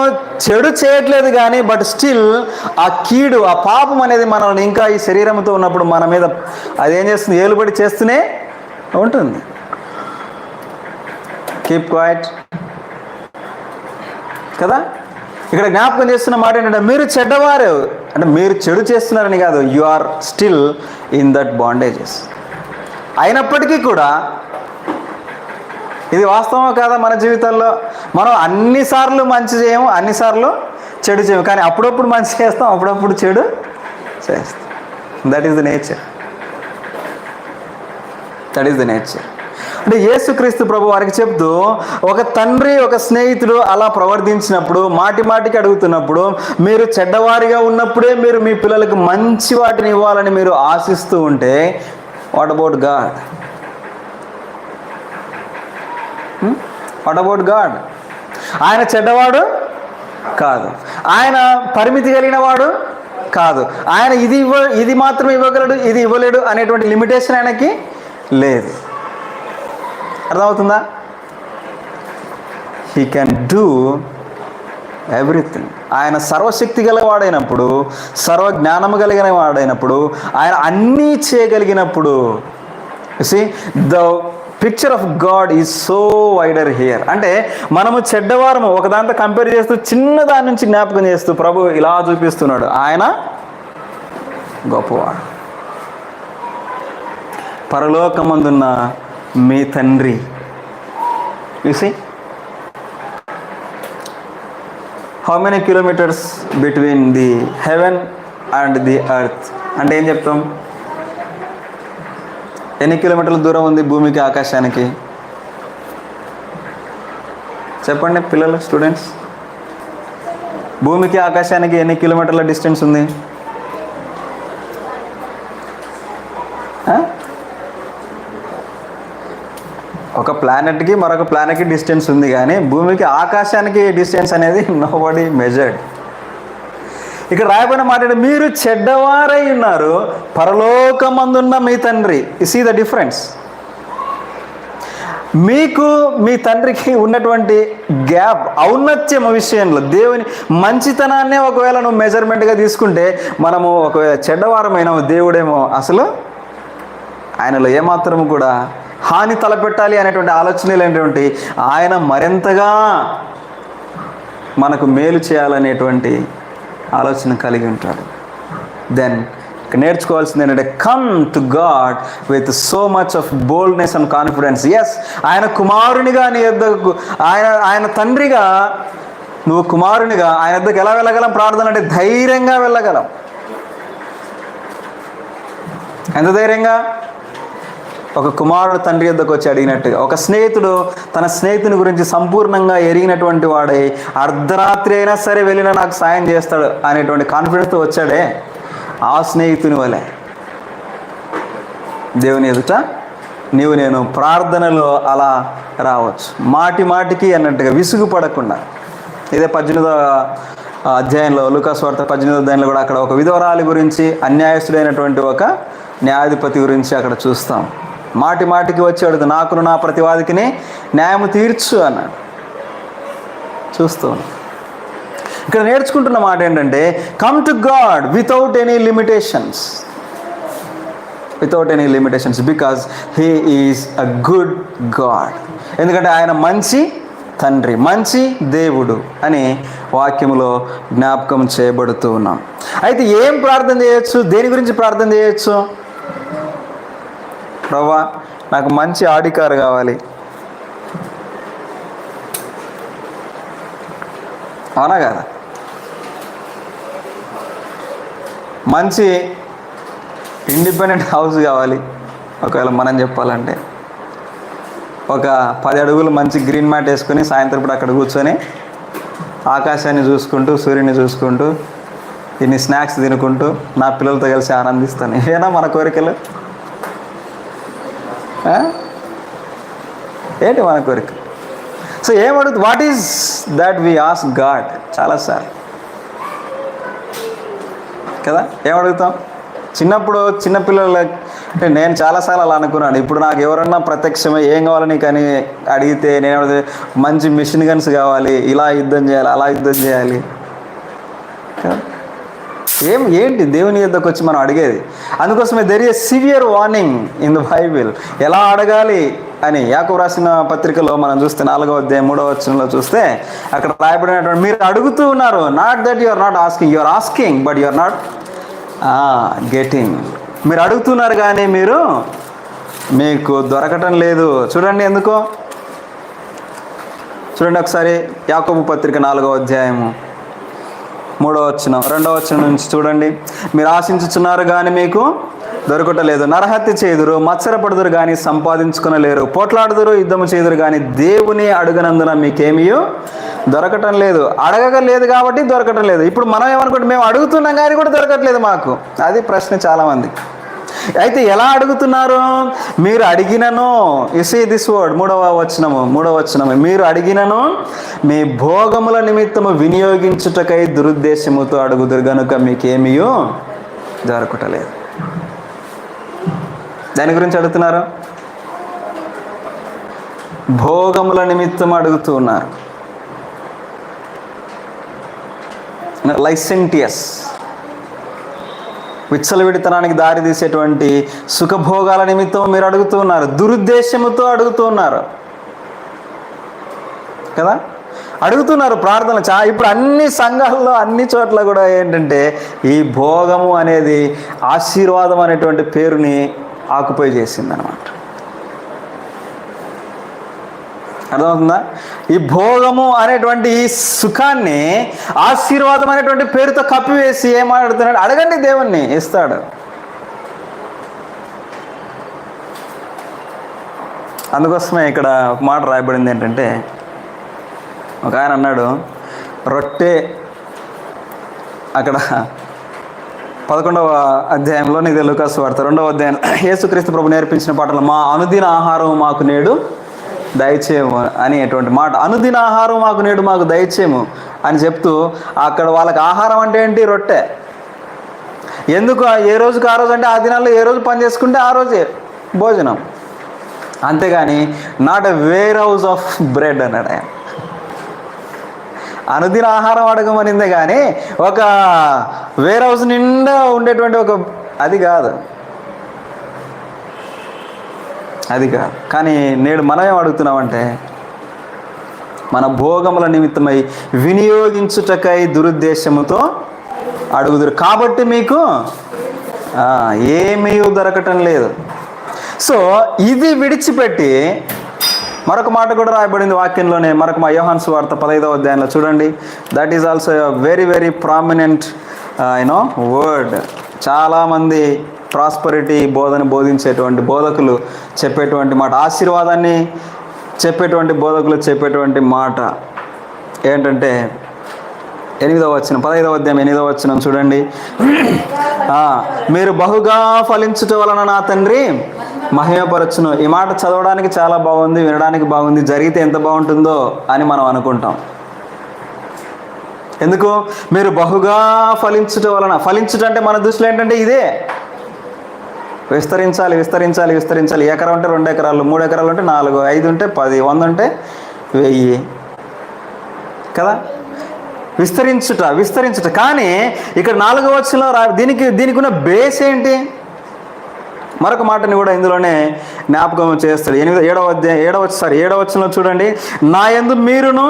చెడు చేయట్లేదు కానీ బట్ స్టిల్ ఆ కీడు, ఆ పాపం అనేది మనల్ని ఇంకా ఈ శరీరంతో ఉన్నప్పుడు మన మీద అదేం చేస్తుంది? ఏలుబడి చేస్తూనే ఉంటుంది. కీప్ క్వైట్ కదా. ఇక్కడ జ్ఞాపకం చేస్తున్న మాట ఏంటంటే, మీరు చెడ్డవారు అంటే మీరు చెడు చేస్తున్నారని కాదు, you are still in that bondages. అయినప్పటికీ కూడా ఇది వాస్తవం కాదా? మన జీవితంలో మనం అన్నిసార్లు మంచి చేయము, అన్నిసార్లు చెడు చేయము, కానీ అప్పుడప్పుడు మంచి చేస్తాం, అప్పుడప్పుడు చెడు చేస్తాం. That is the nature. అంటే యేసుక్రీస్తు ప్రభు వారికి చెప్తూ, ఒక తండ్రి ఒక స్నేహితుడు అలా ప్రవర్తించినప్పుడు, మాటికి అడుగుతున్నప్పుడు, మీరు చెడ్డవారిగా ఉన్నప్పుడే మీరు మీ పిల్లలకు మంచి వాటిని ఇవ్వాలని మీరు ఆశిస్తూ ఉంటే, what about God? What about God? ఆయన చెడ్డవాడు కాదు, ఆయన పరిమితి కలిగిన వాడు కాదు, ఆయన ఇది మాత్రం ఇవ్వగలడు, ఇది ఇవ్వలేడు అనేటువంటి లిమిటేషన్ ఆయనకి లేదు. అర్థమవుతుందా? He can do everything. ఆయన సర్వశక్తి గలవాడైనప్పుడు, సర్వజ్ఞానము కలిగిన వాడైనప్పుడు, ఆయన అన్నీ చేయగలిగినప్పుడు, see the picture of God is so wider here. అంటే మనము చెడ్డవారము ఒకదాంతో కంపేర్ చేస్తూ, చిన్నదాని నుంచి జ్ఞాపకం చేస్తూ ప్రభు ఇలా చూపిస్తున్నాడు, ఆయన గొప్పవాడు. పరలోకమందున్న మీ తండ్రి. You see how many kilometres between the heaven and the earth అంటే ఏం చెప్తాం? ఎన్ని కిలోమీటర్ల దూరం ఉంది భూమికి ఆకాశానికి? చెప్పండి పిల్లలు, స్టూడెంట్స్. భూమికి ఆకాశానికి ఎన్ని కిలోమీటర్ల డిస్టెన్స్ ఉంది? ఒక ప్లానెట్కి మరొక ప్లానెట్కి డిస్టెన్స్ ఉంది, కానీ భూమికి ఆకాశానికి డిస్టెన్స్ అనేది నోబడీ మెజర్డ్. ఇక్కడ రాయబడిన మాట, మీరు చెడ్డవారై ఉన్నారు, పరలోకమందున్న మీ తండ్రి. You see the difference. మీకు మీ తండ్రికి ఉన్నటువంటి గ్యాప్, ఔన్నత్యం విషయంలో దేవుని మంచితనాన్నే ఒకవేళ నువ్వు మెజర్మెంట్గా తీసుకుంటే, మనము ఒకవేళ చెడ్డవారమైన దేవుడేమో అసలు ఆయనలో ఏమాత్రము కూడా హాని తలపెట్టాలి అనేటువంటి ఆలోచనలు ఏంటంటే, ఆయన మరింతగా మనకు మేలు చేయాలనేటువంటి ఆలోచన కలిగి ఉంటాడు. దెన్ నేర్చుకోవాల్సింది ఏంటంటే, come to God with so much of boldness and confidence. Yes, ఆయన కుమారునిగా నీ యొద్దకు, ఆయన తండ్రిగా నువ్వు కుమారునిగా ఆయన యొద్దకు ఎలా వెళ్ళగలం? ప్రార్థన అంటే ధైర్యంగా వెళ్ళగలం. ఎంత ధైర్యంగా? ఒక కుమారుడు తండ్రి యొద్దకు వచ్చి అడిగినట్టుగా, ఒక స్నేహితుడు తన స్నేహితుని గురించి సంపూర్ణంగా ఎరిగినటువంటి వాడై అర్ధరాత్రి అయినా సరే వెళ్ళినా నాకు సాయం చేస్తాడు అనేటువంటి కాన్ఫిడెన్స్తో వచ్చాడే, ఆ స్నేహితుని వలె దేవుని ఎదుట నేను ప్రార్థనలో అలా రావచ్చు, మాటి మాటికి అన్నట్టుగా విసుగుపడకుండా. ఇదే 18వ అధ్యాయంలో, లూకాసు వార్త 18వ అధ్యాయంలో కూడా అక్కడ ఒక విధవరాలి గురించి, అన్యాయస్తుడైనటువంటి ఒక న్యాయాధిపతి గురించి అక్కడ చూస్తాం. మాటి మాటికి వచ్చి అడుగు, నాకును నా ప్రతివాదికిని న్యాయము తీర్చు అన్నాడు. చూస్తూ ఇక్కడ నేర్చుకుంటున్న మాట ఏంటంటే, come to God without any limitations, because he is a good God. ఎందుకంటే ఆయన మంచి తండ్రి, మంచి దేవుడు అని వాక్యములో జ్ఞాపకం చేయబడుతూ ఉన్నాం. అయితే ఏం ప్రార్థన చేయొచ్చు? దేని గురించి ప్రార్థన చేయొచ్చు? ప్రభువా, నాకు మంచి ఆడి కారు కావాలి. అవునా కదా? మంచి ఇండిపెండెంట్ హౌస్ కావాలి. ఒకవేళ మనం చెప్పాలంటే ఒక 10 అడుగులు మంచి గ్రీన్ మ్యాట్ వేసుకొని సాయంత్రం పూట అక్కడ కూర్చొని ఆకాశాన్ని చూసుకుంటూ, సూర్యుని చూసుకుంటూ, ఇన్ని స్నాక్స్ తినుకుంటూ నా పిల్లలతో కలిసి ఆనందిస్తాను. ఏనా మన కోరికలు? ఏంటి మన కోరిక? సో ఏమడుగుతుంది? What is that we ask God చాలాసార్లు కదా. ఏమడుగుతాం? చిన్నప్పుడు చిన్నపిల్లల అంటే నేను చాలాసార్లు అలా అనుకున్నాను. ఇప్పుడు నాకు ఎవరన్నా ప్రత్యక్షమై ఏం కావాలి నీకు అని అడిగితే నేను మంచి మిషన్ గన్స్ కావాలి, ఇలా యుద్ధం చేయాలి, అలా యుద్ధం చేయాలి. ఏంటి దేవుని యొద్దకు వచ్చి మనం అడిగేది? అందుకోసమే there is a severe warning in the Bible ఎలా అడగాలి అని. యాకోబు రాసిన పత్రికలో మనం చూస్తే 4వ అధ్యాయం 3వ వచనంలో చూస్తే అక్కడ రాయబడినటువంటి, మీరు అడుగుతూ ఉన్నారు, not that you are not asking, you are asking but you are not getting. మీరు అడుగుతున్నారు కానీ మీకు దొరకటం లేదు. చూడండి ఎందుకో. చూడండి ఒకసారి యాకోబు పత్రిక 4వ అధ్యాయము 3వ వచనం 2వ వచనం నుంచి చూడండి. మీరు ఆశించుచున్నారు కానీ మీకు దొరకటలేదు, నరహత్య చేయుదురు, మత్సరపడుదురు కానీ సంపాదించుకొనలేరు, పోట్లాడుదురు, యుద్ధము చేయుదురు కానీ దేవుని అడుగనందున మీకేమీ దొరకటం లేదు. అడగలేదు కాబట్టి దొరకటం లేదు. ఇప్పుడు మనం ఏమనుకుంటే, మేము అడుగుతున్నాం కానీ కూడా దొరకట్లేదు మాకు. అది ప్రశ్న చాలామంది. అయితే ఎలా అడుగుతున్నారు? మీరు అడిగినను, యు సీ దిస్ వర్డ్, 3వ వచనము, మీరు అడిగినను మీ భోగముల నిమిత్తము వినియోగించుటకై దురుద్దేశముతో అడుగుదురు గనుక మీకేమీ దొరకటలేదు. దాని గురించి అడుగుతున్నారు, భోగముల నిమిత్తం అడుగుతూ ఉన్నారు. లైసెంటియస్, విచ్చలవిడితనానికి దారి తీసేటువంటి సుఖభోగాల నిమిత్తం మీరు అడుగుతూ ఉన్నారు, దురుద్దేశముతో అడుగుతూ ఉన్నారు కదా. అడుగుతున్నారు ప్రార్థన. ఇప్పుడు అన్ని సంఘాల్లో, అన్ని చోట్ల కూడా ఏంటంటే ఈ భోగము అనేది ఆశీర్వాదం అనేటువంటి పేరుని ఆకుపై చేసిందనమాట. అర్థమవుతుందా? ఈ భోగము అనేటువంటి ఈ సుఖాన్ని ఆశీర్వాదం అనేటువంటి పేరుతో కప్పివేసి ఏం మాట్లాడుతున్నాడు? అడగండి, దేవుణ్ణి ఇస్తాడు. అందుకోసమే ఇక్కడ ఒక మాట రాయబడింది ఏంటంటే, ఒక ఆయన అన్నాడు, రొట్టె అక్కడ 11వ అధ్యాయంలో, ఇదే లూకాసు వార్త 2వ అధ్యాయం, యేసుక్రీస్తు ప్రభు నేర్పించిన పాటలు, మా అనుదిన ఆహారం మాకు నేడు దయచేయము అనేటువంటి మాట. అనుదిన ఆహారం మాకు నేడు మాకు దయచేయము అని చెప్తూ, అక్కడ వాళ్ళకి ఆహారం అంటే ఏంటి? రొట్టె. ఎందుకు? ఏ రోజుకి ఆ రోజు అంటే ఆ దినాల్లో ఏ రోజు పని చేసుకుంటే ఆ రోజే భోజనం, అంతేగాని not a warehouse of bread అన్నాడు ఆయన. అనుదిన ఆహారం అడగమనిందే కానీ ఒక వేర్ హౌస్ నిండా ఉండేటువంటి ఒక అది కాదు. కానీ నేడు మనం ఏం అడుగుతున్నామంటే, మన భోగముల నిమిత్తమై వినియోగించుటకై దురుద్దేశముతో అడుగుదురు, కాబట్టి మీకు ఏమీ దొరకటం లేదు. సో ఇది విడిచిపెట్టి మరొక మాట కూడా రాయబడింది వాక్యంలోనే, మరొక యోహాను సువార్త 15వ అధ్యాయంలో చూడండి. That is also very very prominent word. చాలామంది ప్రాస్పరిటీ బోధించేటువంటి బోధకులు చెప్పేటువంటి మాట, ఆశీర్వాదాన్ని చెప్పేటువంటి బోధకులు చెప్పేటువంటి మాట ఏంటంటే 8వ వచనం, 15వ అధ్యాయం 8వ వచనం చూడండి. మీరు బహుగా ఫలించుట వలన నా తండ్రి మహిమపరచును. ఈ మాట చదవడానికి చాలా బాగుంది, వినడానికి బాగుంది, జరిగితే ఎంత బాగుంటుందో అని మనం అనుకుంటాం. ఎందుకు? మీరు బహుగా ఫలించుట వలన. ఫలించుట అంటే మన దృష్టిలో ఏంటంటే ఇదే, విస్తరించాలి విస్తరించాలి విస్తరించాలి. ఎకరం ఉంటే 2 ఎకరాలు, 3 ఎకరాలు ఉంటే 4, 5 ఉంటే 10, 100 ఉంటే 1000 కదా. విస్తరించుట విస్తరించుట. కానీ ఇక్కడ 4వ వచనంలో దీనికి ఉన్న బేస్ ఏంటి? మరొక మాటని కూడా ఇందులోనే జ్ఞాపకం చేస్తాడు. 7వ వచనంలో చూడండి. నా యందు మీరును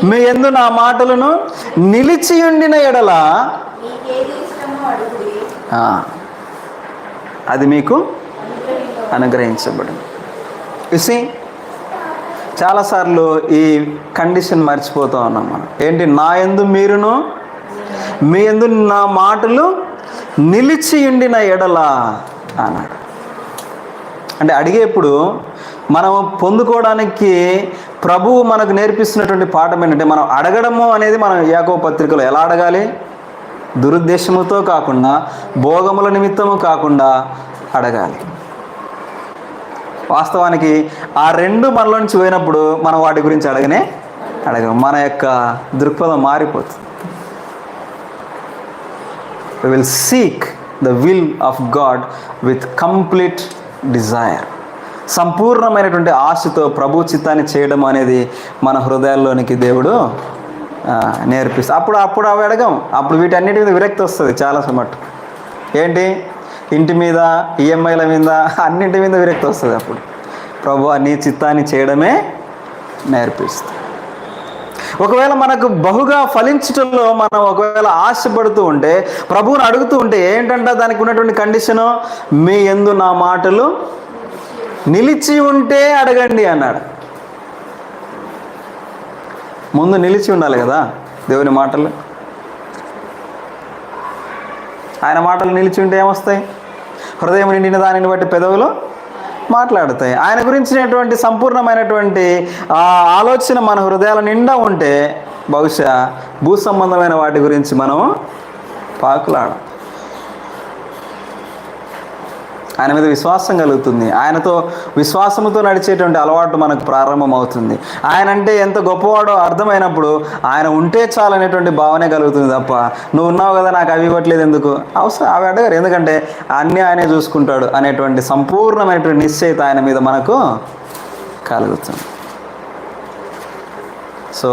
మీ యందు నా మాటలను నిలిచి ఉండిన ఎడల అది మీకు అనుగ్రహించబడింది. చూసి చాలాసార్లు ఈ కండిషన్ మర్చిపోతూ ఉన్నాం మనం. ఏంటి? నా యందు మీరును మీ యందు నా మాటలు నిలిచి ఉండిన ఎడల అన్నాడు. అంటే అడిగేప్పుడు మనం పొందుకోవడానికి ప్రభువు మనకు నేర్పిస్తున్నటువంటి పాఠం ఏంటంటే, మనం అడగడము అనేది మనం యాకోబు పత్రికలో ఎలా అడగాలి? దురుద్దేశముతో కాకుండా, భోగముల నిమిత్తము కాకుండా అడగాలి. వాస్తవానికి ఆ రెండు మనలో నుంచి పోయినప్పుడు మనం వాటి గురించి అడగం. మన యొక్క దృక్పథం మారిపోతుంది. We will seek the will of God with complete desire. సంపూర్ణమైనటువంటి ఆశతో ప్రభు చిత్తాన్ని చేయడం అనేది మన హృదయాల్లోనికి దేవుడు నేర్పిస్తాడు. అప్పుడు అవి అడగం. అప్పుడు వీటన్నిటి మీద విరక్తి వస్తుంది చాలా సమటు. ఏంటి? ఇంటి మీద, ఈఎంఐల మీద, అన్నింటి మీద విరక్తి వస్తుంది. అప్పుడు ప్రభువా నీ చిత్తాన్ని చేయడమే నేర్పిస్తుంది. ఒకవేళ మనకు బహుగా ఫలించటంలో మనం ఒకవేళ ఆశపడుతూ ఉంటే, ప్రభువుని అడుగుతూ ఉంటే ఏంటంట దానికి ఉన్నటువంటి కండిషను? మీ యందు నా మాటలు నిలిచి ఉంటే అడగండి అన్నాడు. ముందు నిలిచి ఉండాలి కదా దేవుని మాటలు. ఆయన మాటలు నిలిచి ఉంటే ఏమొస్తాయి? హృదయం నిండిన దానిని బట్టి పెదవులు మాట్లాడతాయి. ఆయన గురించినటువంటి సంపూర్ణమైనటువంటి ఆలోచన మన హృదయాల నిండా ఉంటే బహుశా భూ సంబంధమైన వాటి గురించి మనం పాకులాడం. ఆయన మీద విశ్వాసం కలుగుతుంది. ఆయనతో విశ్వాసంతో నడిచేటువంటి అలవాటు మనకు ప్రారంభమవుతుంది. ఆయన అంటే ఎంత గొప్పవాడో అర్థమైనప్పుడు ఆయన ఉంటే చాలనేటువంటి భావనే కలుగుతుంది తప్ప, నువ్వు ఉన్నావు కదా నాకు అవి ఇవ్వట్లేదు ఎందుకు, అవసరం అవి అడగారు, ఎందుకంటే అన్నీ ఆయనే చూసుకుంటాడు అనేటువంటి సంపూర్ణమైనటువంటి నిశ్చయిత ఆయన మీద మనకు కలుగుతుంది. సో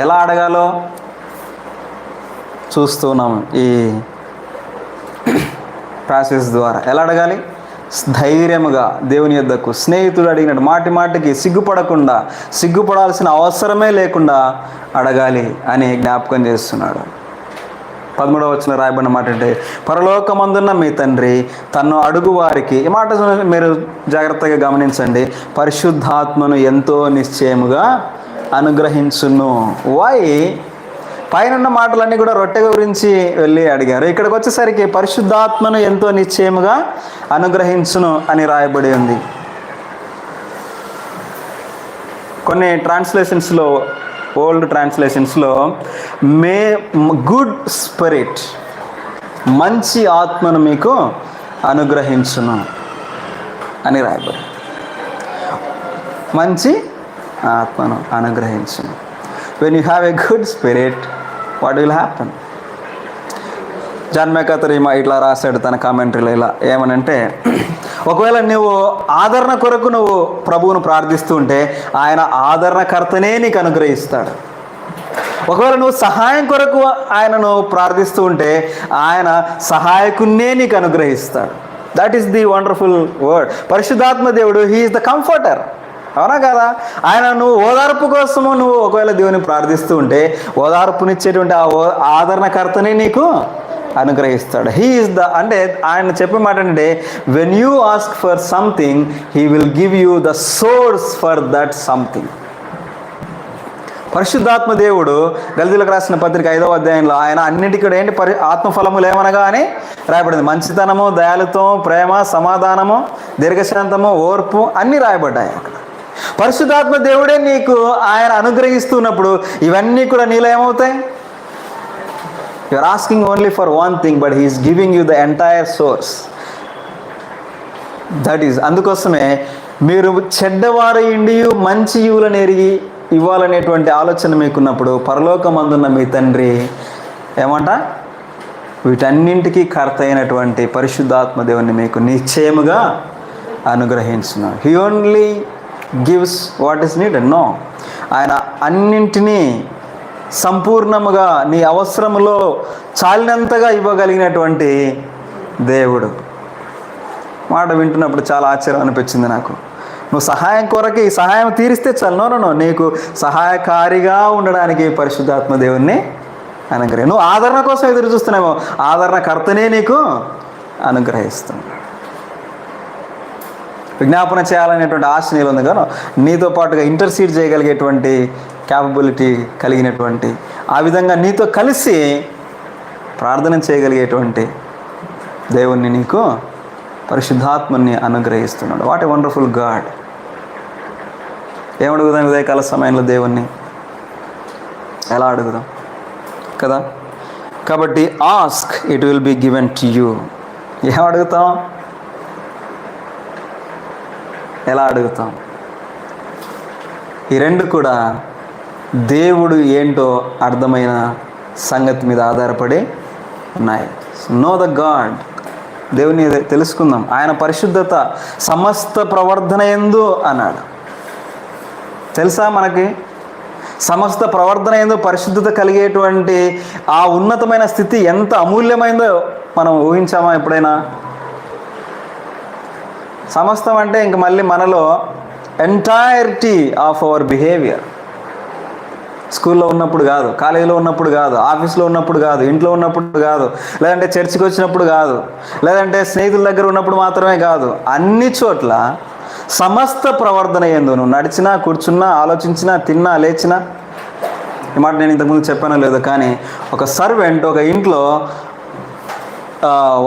ఎలా అడగాలో చూస్తున్నాము ఈ ప్రాసెస్ ద్వారా. ఎలా అడగాలి? ధైర్యముగా దేవుని యొద్దకు స్నేహితుడు అడిగినట్టు మాటి మాటికి సిగ్గుపడకుండా, సిగ్గుపడాల్సిన అవసరమే లేకుండా అడగాలి అని జ్ఞాపకం చేస్తున్నాడు. 13వ వచనంలో రాయబడిన మాట అంటే, పరలోకమందున్న మీ తండ్రి తన్ను అడుగు వారికి, ఈ మాట మీరు జాగ్రత్తగా గమనించండి, పరిశుద్ధాత్మను ఎంతో నిశ్చయముగా అనుగ్రహించును. వై? పైన మాటలన్నీ కూడా రొట్టె గురించి వెళ్ళి అడిగారు. ఇక్కడికి వచ్చేసరికి పరిశుద్ధాత్మను ఎంతో నిశ్చయముగా అనుగ్రహించును అని రాయబడి ఉంది. కొన్ని ట్రాన్స్లేషన్స్లో, ఓల్డ్ ట్రాన్స్లేషన్స్లో మే గుడ్ స్పిరిట్, మంచి ఆత్మను మీకు అనుగ్రహించును అని రాయబడి. మంచి ఆత్మను అనుగ్రహించును. When you have a good spirit, what will happen? John MacArthur ఇట్లా రాశాడు తన కామెంటరీలో. ఇలా ఏమనంటే, ఒకవేళ నువ్వు ఆదరణ కొరకు నువ్వు ప్రభువును ప్రార్థిస్తూ ఉంటే ఆయన ఆదరణకర్తనే నీకు అనుగ్రహిస్తాడు. ఒకవేళ నువ్వు సహాయం కొరకు ఆయనను ప్రార్థిస్తూ ఉంటే ఆయన సహాయకున్నే నీకు అనుగ్రహిస్తాడు. That is the wonderful word. పరిశుద్ధాత్మ దేవుడు, హీ ఈస్ ద కంఫర్టర్. అవునా కదా? ఆయన నువ్వు ఓదార్పు కోసము నువ్వు ఒకవేళ దేవుని ప్రార్థిస్తూ ఉంటే ఓదార్పునిచ్చేటువంటి ఆదరణకర్తని నీకు అనుగ్రహిస్తాడు. హీ ఈజ్ అంటే ఆయన చెప్పే మాట అంటే when you ask for something he will give you the source for that something. పరిశుద్ధాత్మ దేవుడు గలతీయులకు రాసిన పత్రిక 5వ అధ్యాయంలో ఆయన అన్నింటికి ఏంటి ఆత్మఫలములు ఏమనగా అని రాయబడింది. మంచితనము, దయాళుత్వము, ప్రేమ, సమాధానము, దీర్ఘశాంతము, ఓర్పు అన్నీ రాయబడ్డాయి అక్కడ. పరిశుద్ధాత్మ దేవుడే నీకు ఆయన అనుగ్రహిస్తున్నప్పుడు ఇవన్నీ కూడా నీలో ఏమవుతాయి? You are asking only for one thing but he is giving you the entire source. That is అందుకోసమే మీరు చెడ్డవారు ఇండి మంచి ఈవులను ఎరిగి ఇవ్వాలనేటువంటి ఆలోచన మీకున్నప్పుడు పరలోకమందున్న మీ తండ్రి ఏమంట వీటన్నింటికీ కర్త అయినటువంటి పరిశుద్ధాత్మ దేవుని మీకు నిశ్చయముగా అనుగ్రహించున్నాడు. He only gives what is needed. No, ఆయన అన్నింటినీ సంపూర్ణముగా నీ అవసరములో చాలినంతగా ఇవ్వగలిగినటువంటి దేవుడు. మాట వింటున్నప్పుడు చాలా ఆశ్చర్యం అనిపించింది నాకు. నువ్వు సహాయం కొరకు ఈ సహాయం తీరిస్తే చాలు. నో, నీకు సహాయకారిగా ఉండడానికి పరిశుద్ధాత్మ దేవుణ్ణి అనుగ్రహం. నువ్వు ఆదరణ కోసం ఎదురు చూస్తున్నామో ఆదరణకర్తనే నీకు అనుగ్రహిస్తున్నాడు. విజ్ఞాపన చేయాలనేటువంటి ఆశ నీలో ఉంది కదా, నీతో పాటుగా ఇంటర్సీడ్ చేయగలిగేటువంటి క్యాపబిలిటీ కలిగినటువంటి, ఆ విధంగా నీతో కలిసి ప్రార్థన చేయగలిగేటువంటి దేవుణ్ణి నీకు పరిశుద్ధాత్మని అనుగ్రహిస్తున్నాడు. What a wonderful God. ఏమడుగుదాం ఉదయకాల సమయంలో దేవుణ్ణి? ఎలా అడుగుదాం కదా? కాబట్టి ask it will be given to you. ఏం అడుగుతాం? ఎలా అడుగుతాం? ఈ రెండు కూడా దేవుడు ఏంటో అర్థమైన సంగతి మీద ఆధారపడి ఉన్నాయి. Know the God. దేవుని తెలుసుకుందాం. ఆయన పరిశుద్ధత సమస్త ప్రవర్ధన యందు అన్నాడు. తెలుసా మనకి? సమస్త ప్రవర్ధన యందు పరిశుద్ధత కలిగేటువంటి ఆ ఉన్నతమైన స్థితి ఎంత అమూల్యమైందో మనం ఊహించామా ఎప్పుడైనా? సమస్తం అంటే ఇంక మళ్ళీ మనలో ఎంటైరిటీ ఆఫ్ అవర్ బిహేవియర్. స్కూల్లో ఉన్నప్పుడు కాదు, కాలేజీలో ఉన్నప్పుడు కాదు, ఆఫీస్లో ఉన్నప్పుడు కాదు, ఇంట్లో ఉన్నప్పుడు కాదు, లేదంటే చర్చికి వచ్చినప్పుడు కాదు, లేదంటే స్నేహితుల దగ్గర ఉన్నప్పుడు మాత్రమే కాదు, అన్ని చోట్ల సమస్త ప్రవర్ధన యందు నువ్వు నడిచినా, కూర్చున్నా, ఆలోచించినా, తిన్నా, లేచినా. ఈ మాట నేను ఇంతకుముందు చెప్పానో లేదో కానీ ఒక సర్వెంట్ ఒక ఇంట్లో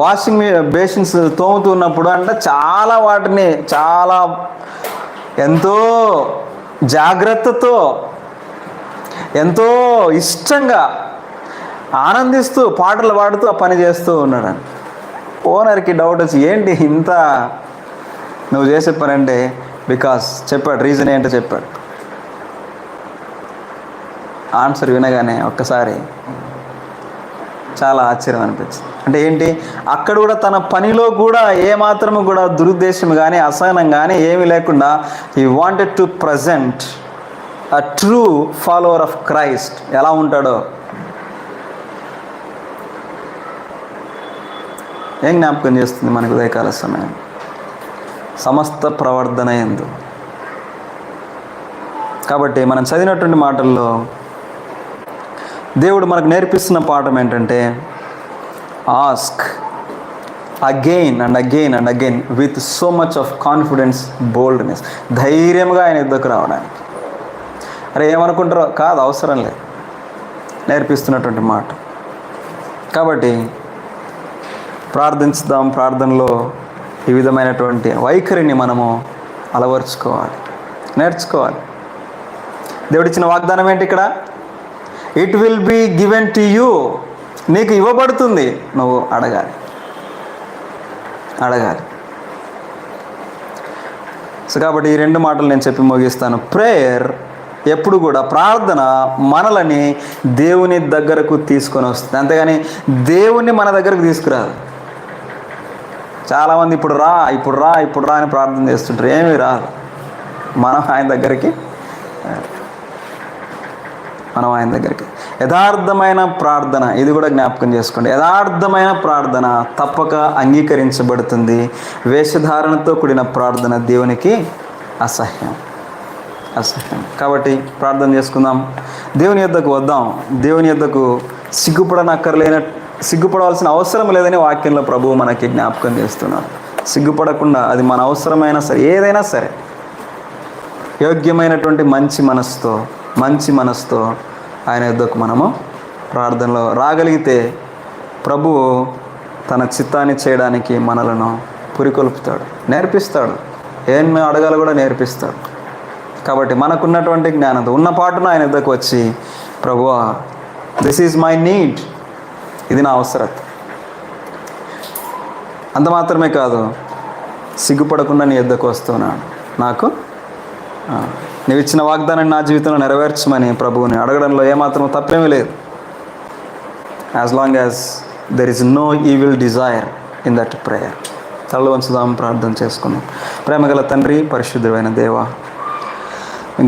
వాషింగ్ బేసిన్స్ తోముతూ ఉన్నప్పుడు అంటే చాలా వాటిని చాలా ఎంతో జాగ్రత్తతో ఎంతో ఇష్టంగా ఆనందిస్తూ పాటలు పాడుతూ ఆ పని చేస్తూ ఉన్నాడు. ఓనర్కి డౌట్ వచ్చి ఏంటి ఇంత నువ్వు చేసే పని అంటే బికాస్ చెప్పాడు. రీజన్ ఏంటో చెప్పాడు. ఆన్సర్ వినగానే ఒక్కసారి చాలా ఆశ్చర్యం అనిపించింది. అంటే ఏంటి, అక్కడ కూడా తన పనిలో కూడా ఏమాత్రము కూడా దురుద్దేశం కానీ అసహనం కానీ ఏమీ లేకుండా he wanted to present a true follower of Christ ఎలా ఉంటాడో. ఏం జ్ఞాపకం చేస్తుంది మనకు ఉదయకాల సమయం? సమస్త ప్రవర్ధన యందు. కాబట్టి మనం చదివినటువంటి మాటల్లో దేవుడు మనకు నేర్పిస్తున్న పాఠం ఏంటంటే ask again and again and again with so much of confidence, boldness. ధైర్యంగా ఆయన యుద్ధకు రావడానికి. అరే ఏమనుకుంటారో కాదు, అవసరం లేదు, నేర్పిస్తున్నటువంటి మాట. కాబట్టి ప్రార్థించుదాం. ప్రార్థనలో ఈ విధమైనటువంటి వైఖరిని మనము అలవర్చుకోవాలి, నేర్చుకోవాలి. దేవుడిచ్చిన వాగ్దానం ఏంటి ఇక్కడ? It will be given to you. నీకు ఇవ్వబడుతుంది, నువ్వు అడగాలి. సో కాబట్టి ఈ రెండు మాటలు నేను చెప్పి ముగిస్తాను. ప్రేయర్ ఎప్పుడు కూడా, ప్రార్థన మనలని దేవుని దగ్గరకు తీసుకొని వస్తుంది, అంతేగాని దేవుణ్ణి మన దగ్గరకు తీసుకురాదు. చాలామంది ఇప్పుడు రా అని ప్రార్థన చేస్తుంటారు, ఏమీ రాదు. మనం ఆయన దగ్గరికి యథార్థమైన ప్రార్థన, ఇది కూడా జ్ఞాపకం చేసుకోండి. యథార్థమైన ప్రార్థన తప్పక అంగీకరించబడుతుంది. వేషధారణతో కూడిన ప్రార్థన దేవునికి అసహ్యం. అసహ్యం. కాబట్టి ప్రార్థన చేసుకుందాం, దేవుని యొద్దకు వద్దాం. దేవుని యొద్దకు సిగ్గుపడవలసిన అవసరం లేదని వాక్యంలో ప్రభువు మనకి జ్ఞాపకం చేస్తున్నాడు. సిగ్గుపడకుండా అది మన అవసరమైనా సరే, ఏదైనా సరే యోగ్యమైనటువంటి మంచి మనసుతో ఆయన యొద్దకు మనము ప్రార్థనలో రాగలిగితే ప్రభువు తన చిత్తాన్ని చేయడానికి మనలను పురికొల్పుతాడు, నేర్పిస్తాడు. ఏం అడగాలో కూడా నేర్పిస్తాడు. కాబట్టి మనకున్నటువంటి జ్ఞానంతో ఉన్న పాటున ఆయన యొద్దకు వచ్చి, ప్రభువా దిస్ ఈజ్ మై నీడ్, ఇది నా అవసరం. అంత మాత్రమే కాదు, సిగ్గుపడకుండా నీ యొద్దకు వస్తున్నాను, నాకు నీవు ఇచ్చిన వాగ్దానాన్ని నా జీవితంలో నెరవేర్చమని ప్రభువుని అడగడంలో ఏమాత్రం తప్పేమీ లేదు. As long as there is no evil desire in that prayer. తల వంచుదాం, ప్రార్థన చేసుకుందాం. ప్రేమగల తండ్రి, పరిశుద్ధమైన దేవ,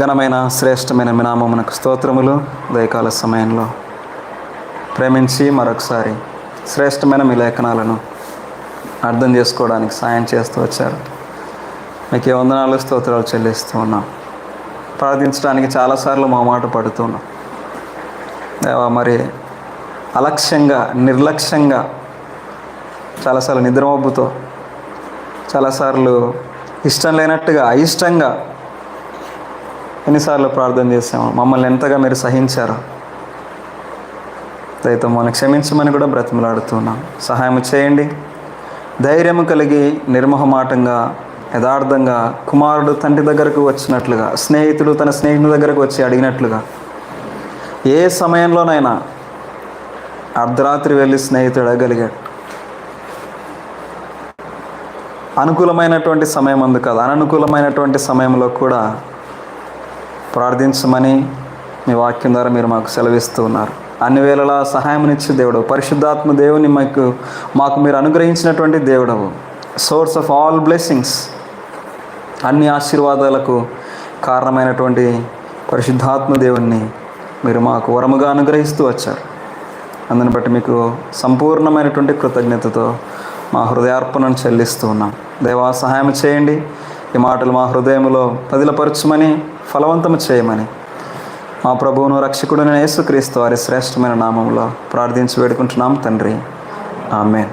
ఘనమైన శ్రేష్టమైన మీ నామమునకు స్తోత్రములు. ఉదయకాల సమయంలో ప్రేమించి మరొకసారి శ్రేష్టమైన మీ లేఖనాలను అర్థం చేసుకోవడానికి సాయం చేస్తూ వచ్చారు. మీకే వందనాలు, స్తోత్రాలు చెల్లిస్తూ ఉన్నాం. ప్రార్థించడానికి చాలాసార్లు మాట పడుతున్నాం దేవా. మరి అలక్ష్యంగా, నిర్లక్ష్యంగా, చాలాసార్లు నిద్రమబ్బుతో, చాలాసార్లు ఇష్టం లేనట్టుగా, అయిష్టంగా ఎన్నిసార్లు ప్రార్థన చేసాము. మమ్మల్ని ఎంతగా మీరు సహించారు. దయతో మనం క్షమించమని కూడా బ్రతిమలాడుతున్నాం. సహాయం చేయండి. ధైర్యం కలిగి నిర్మోహమాటంగా, యథార్థంగా కుమారుడు తండ్రి దగ్గరకు వచ్చినట్లుగా, స్నేహితుడు తన స్నేహితుడి దగ్గరకు వచ్చి అడిగినట్లుగా, ఏ సమయంలోనైనా అర్ధరాత్రి వెళ్ళి స్నేహితుడు అడగలిగాడు. అనుకూలమైనటువంటి సమయం అందు కాదు, అననుకూలమైనటువంటి సమయంలో కూడా ప్రార్థించమని మీ వాక్యం ద్వారా మీరు మాకు సెలవిస్తూ ఉన్నారు. అన్ని వేళలా సహాయమునిచ్చే దేవుడు, పరిశుద్ధాత్మ దేవుని మాకు మీరు అనుగ్రహించినటువంటి దేవుడవు, సోర్స్ ఆఫ్ ఆల్ బ్లెస్సింగ్స్, అన్ని ఆశీర్వాదాలకు కారణమైనటువంటి పరిశుద్ధాత్మ దేవుణ్ణి మీరు మాకు వరముగా అనుగ్రహిస్తూ వచ్చారు. అందుని బట్టి మీకు సంపూర్ణమైనటువంటి కృతజ్ఞతతో మా హృదయార్పణను చెల్లిస్తూ ఉన్నాం. దేవా, సహాయం చేయండి. ఈ మాటలు మా హృదయంలో పదిలపరచుమని, ఫలవంతము చేయమని మా ప్రభువును రక్షకుడుని యేసుక్రీస్తు వారి శ్రేష్టమైన నామంలో ప్రార్థించి వేడుకుంటున్నాం తండ్రి. ఆమేన్.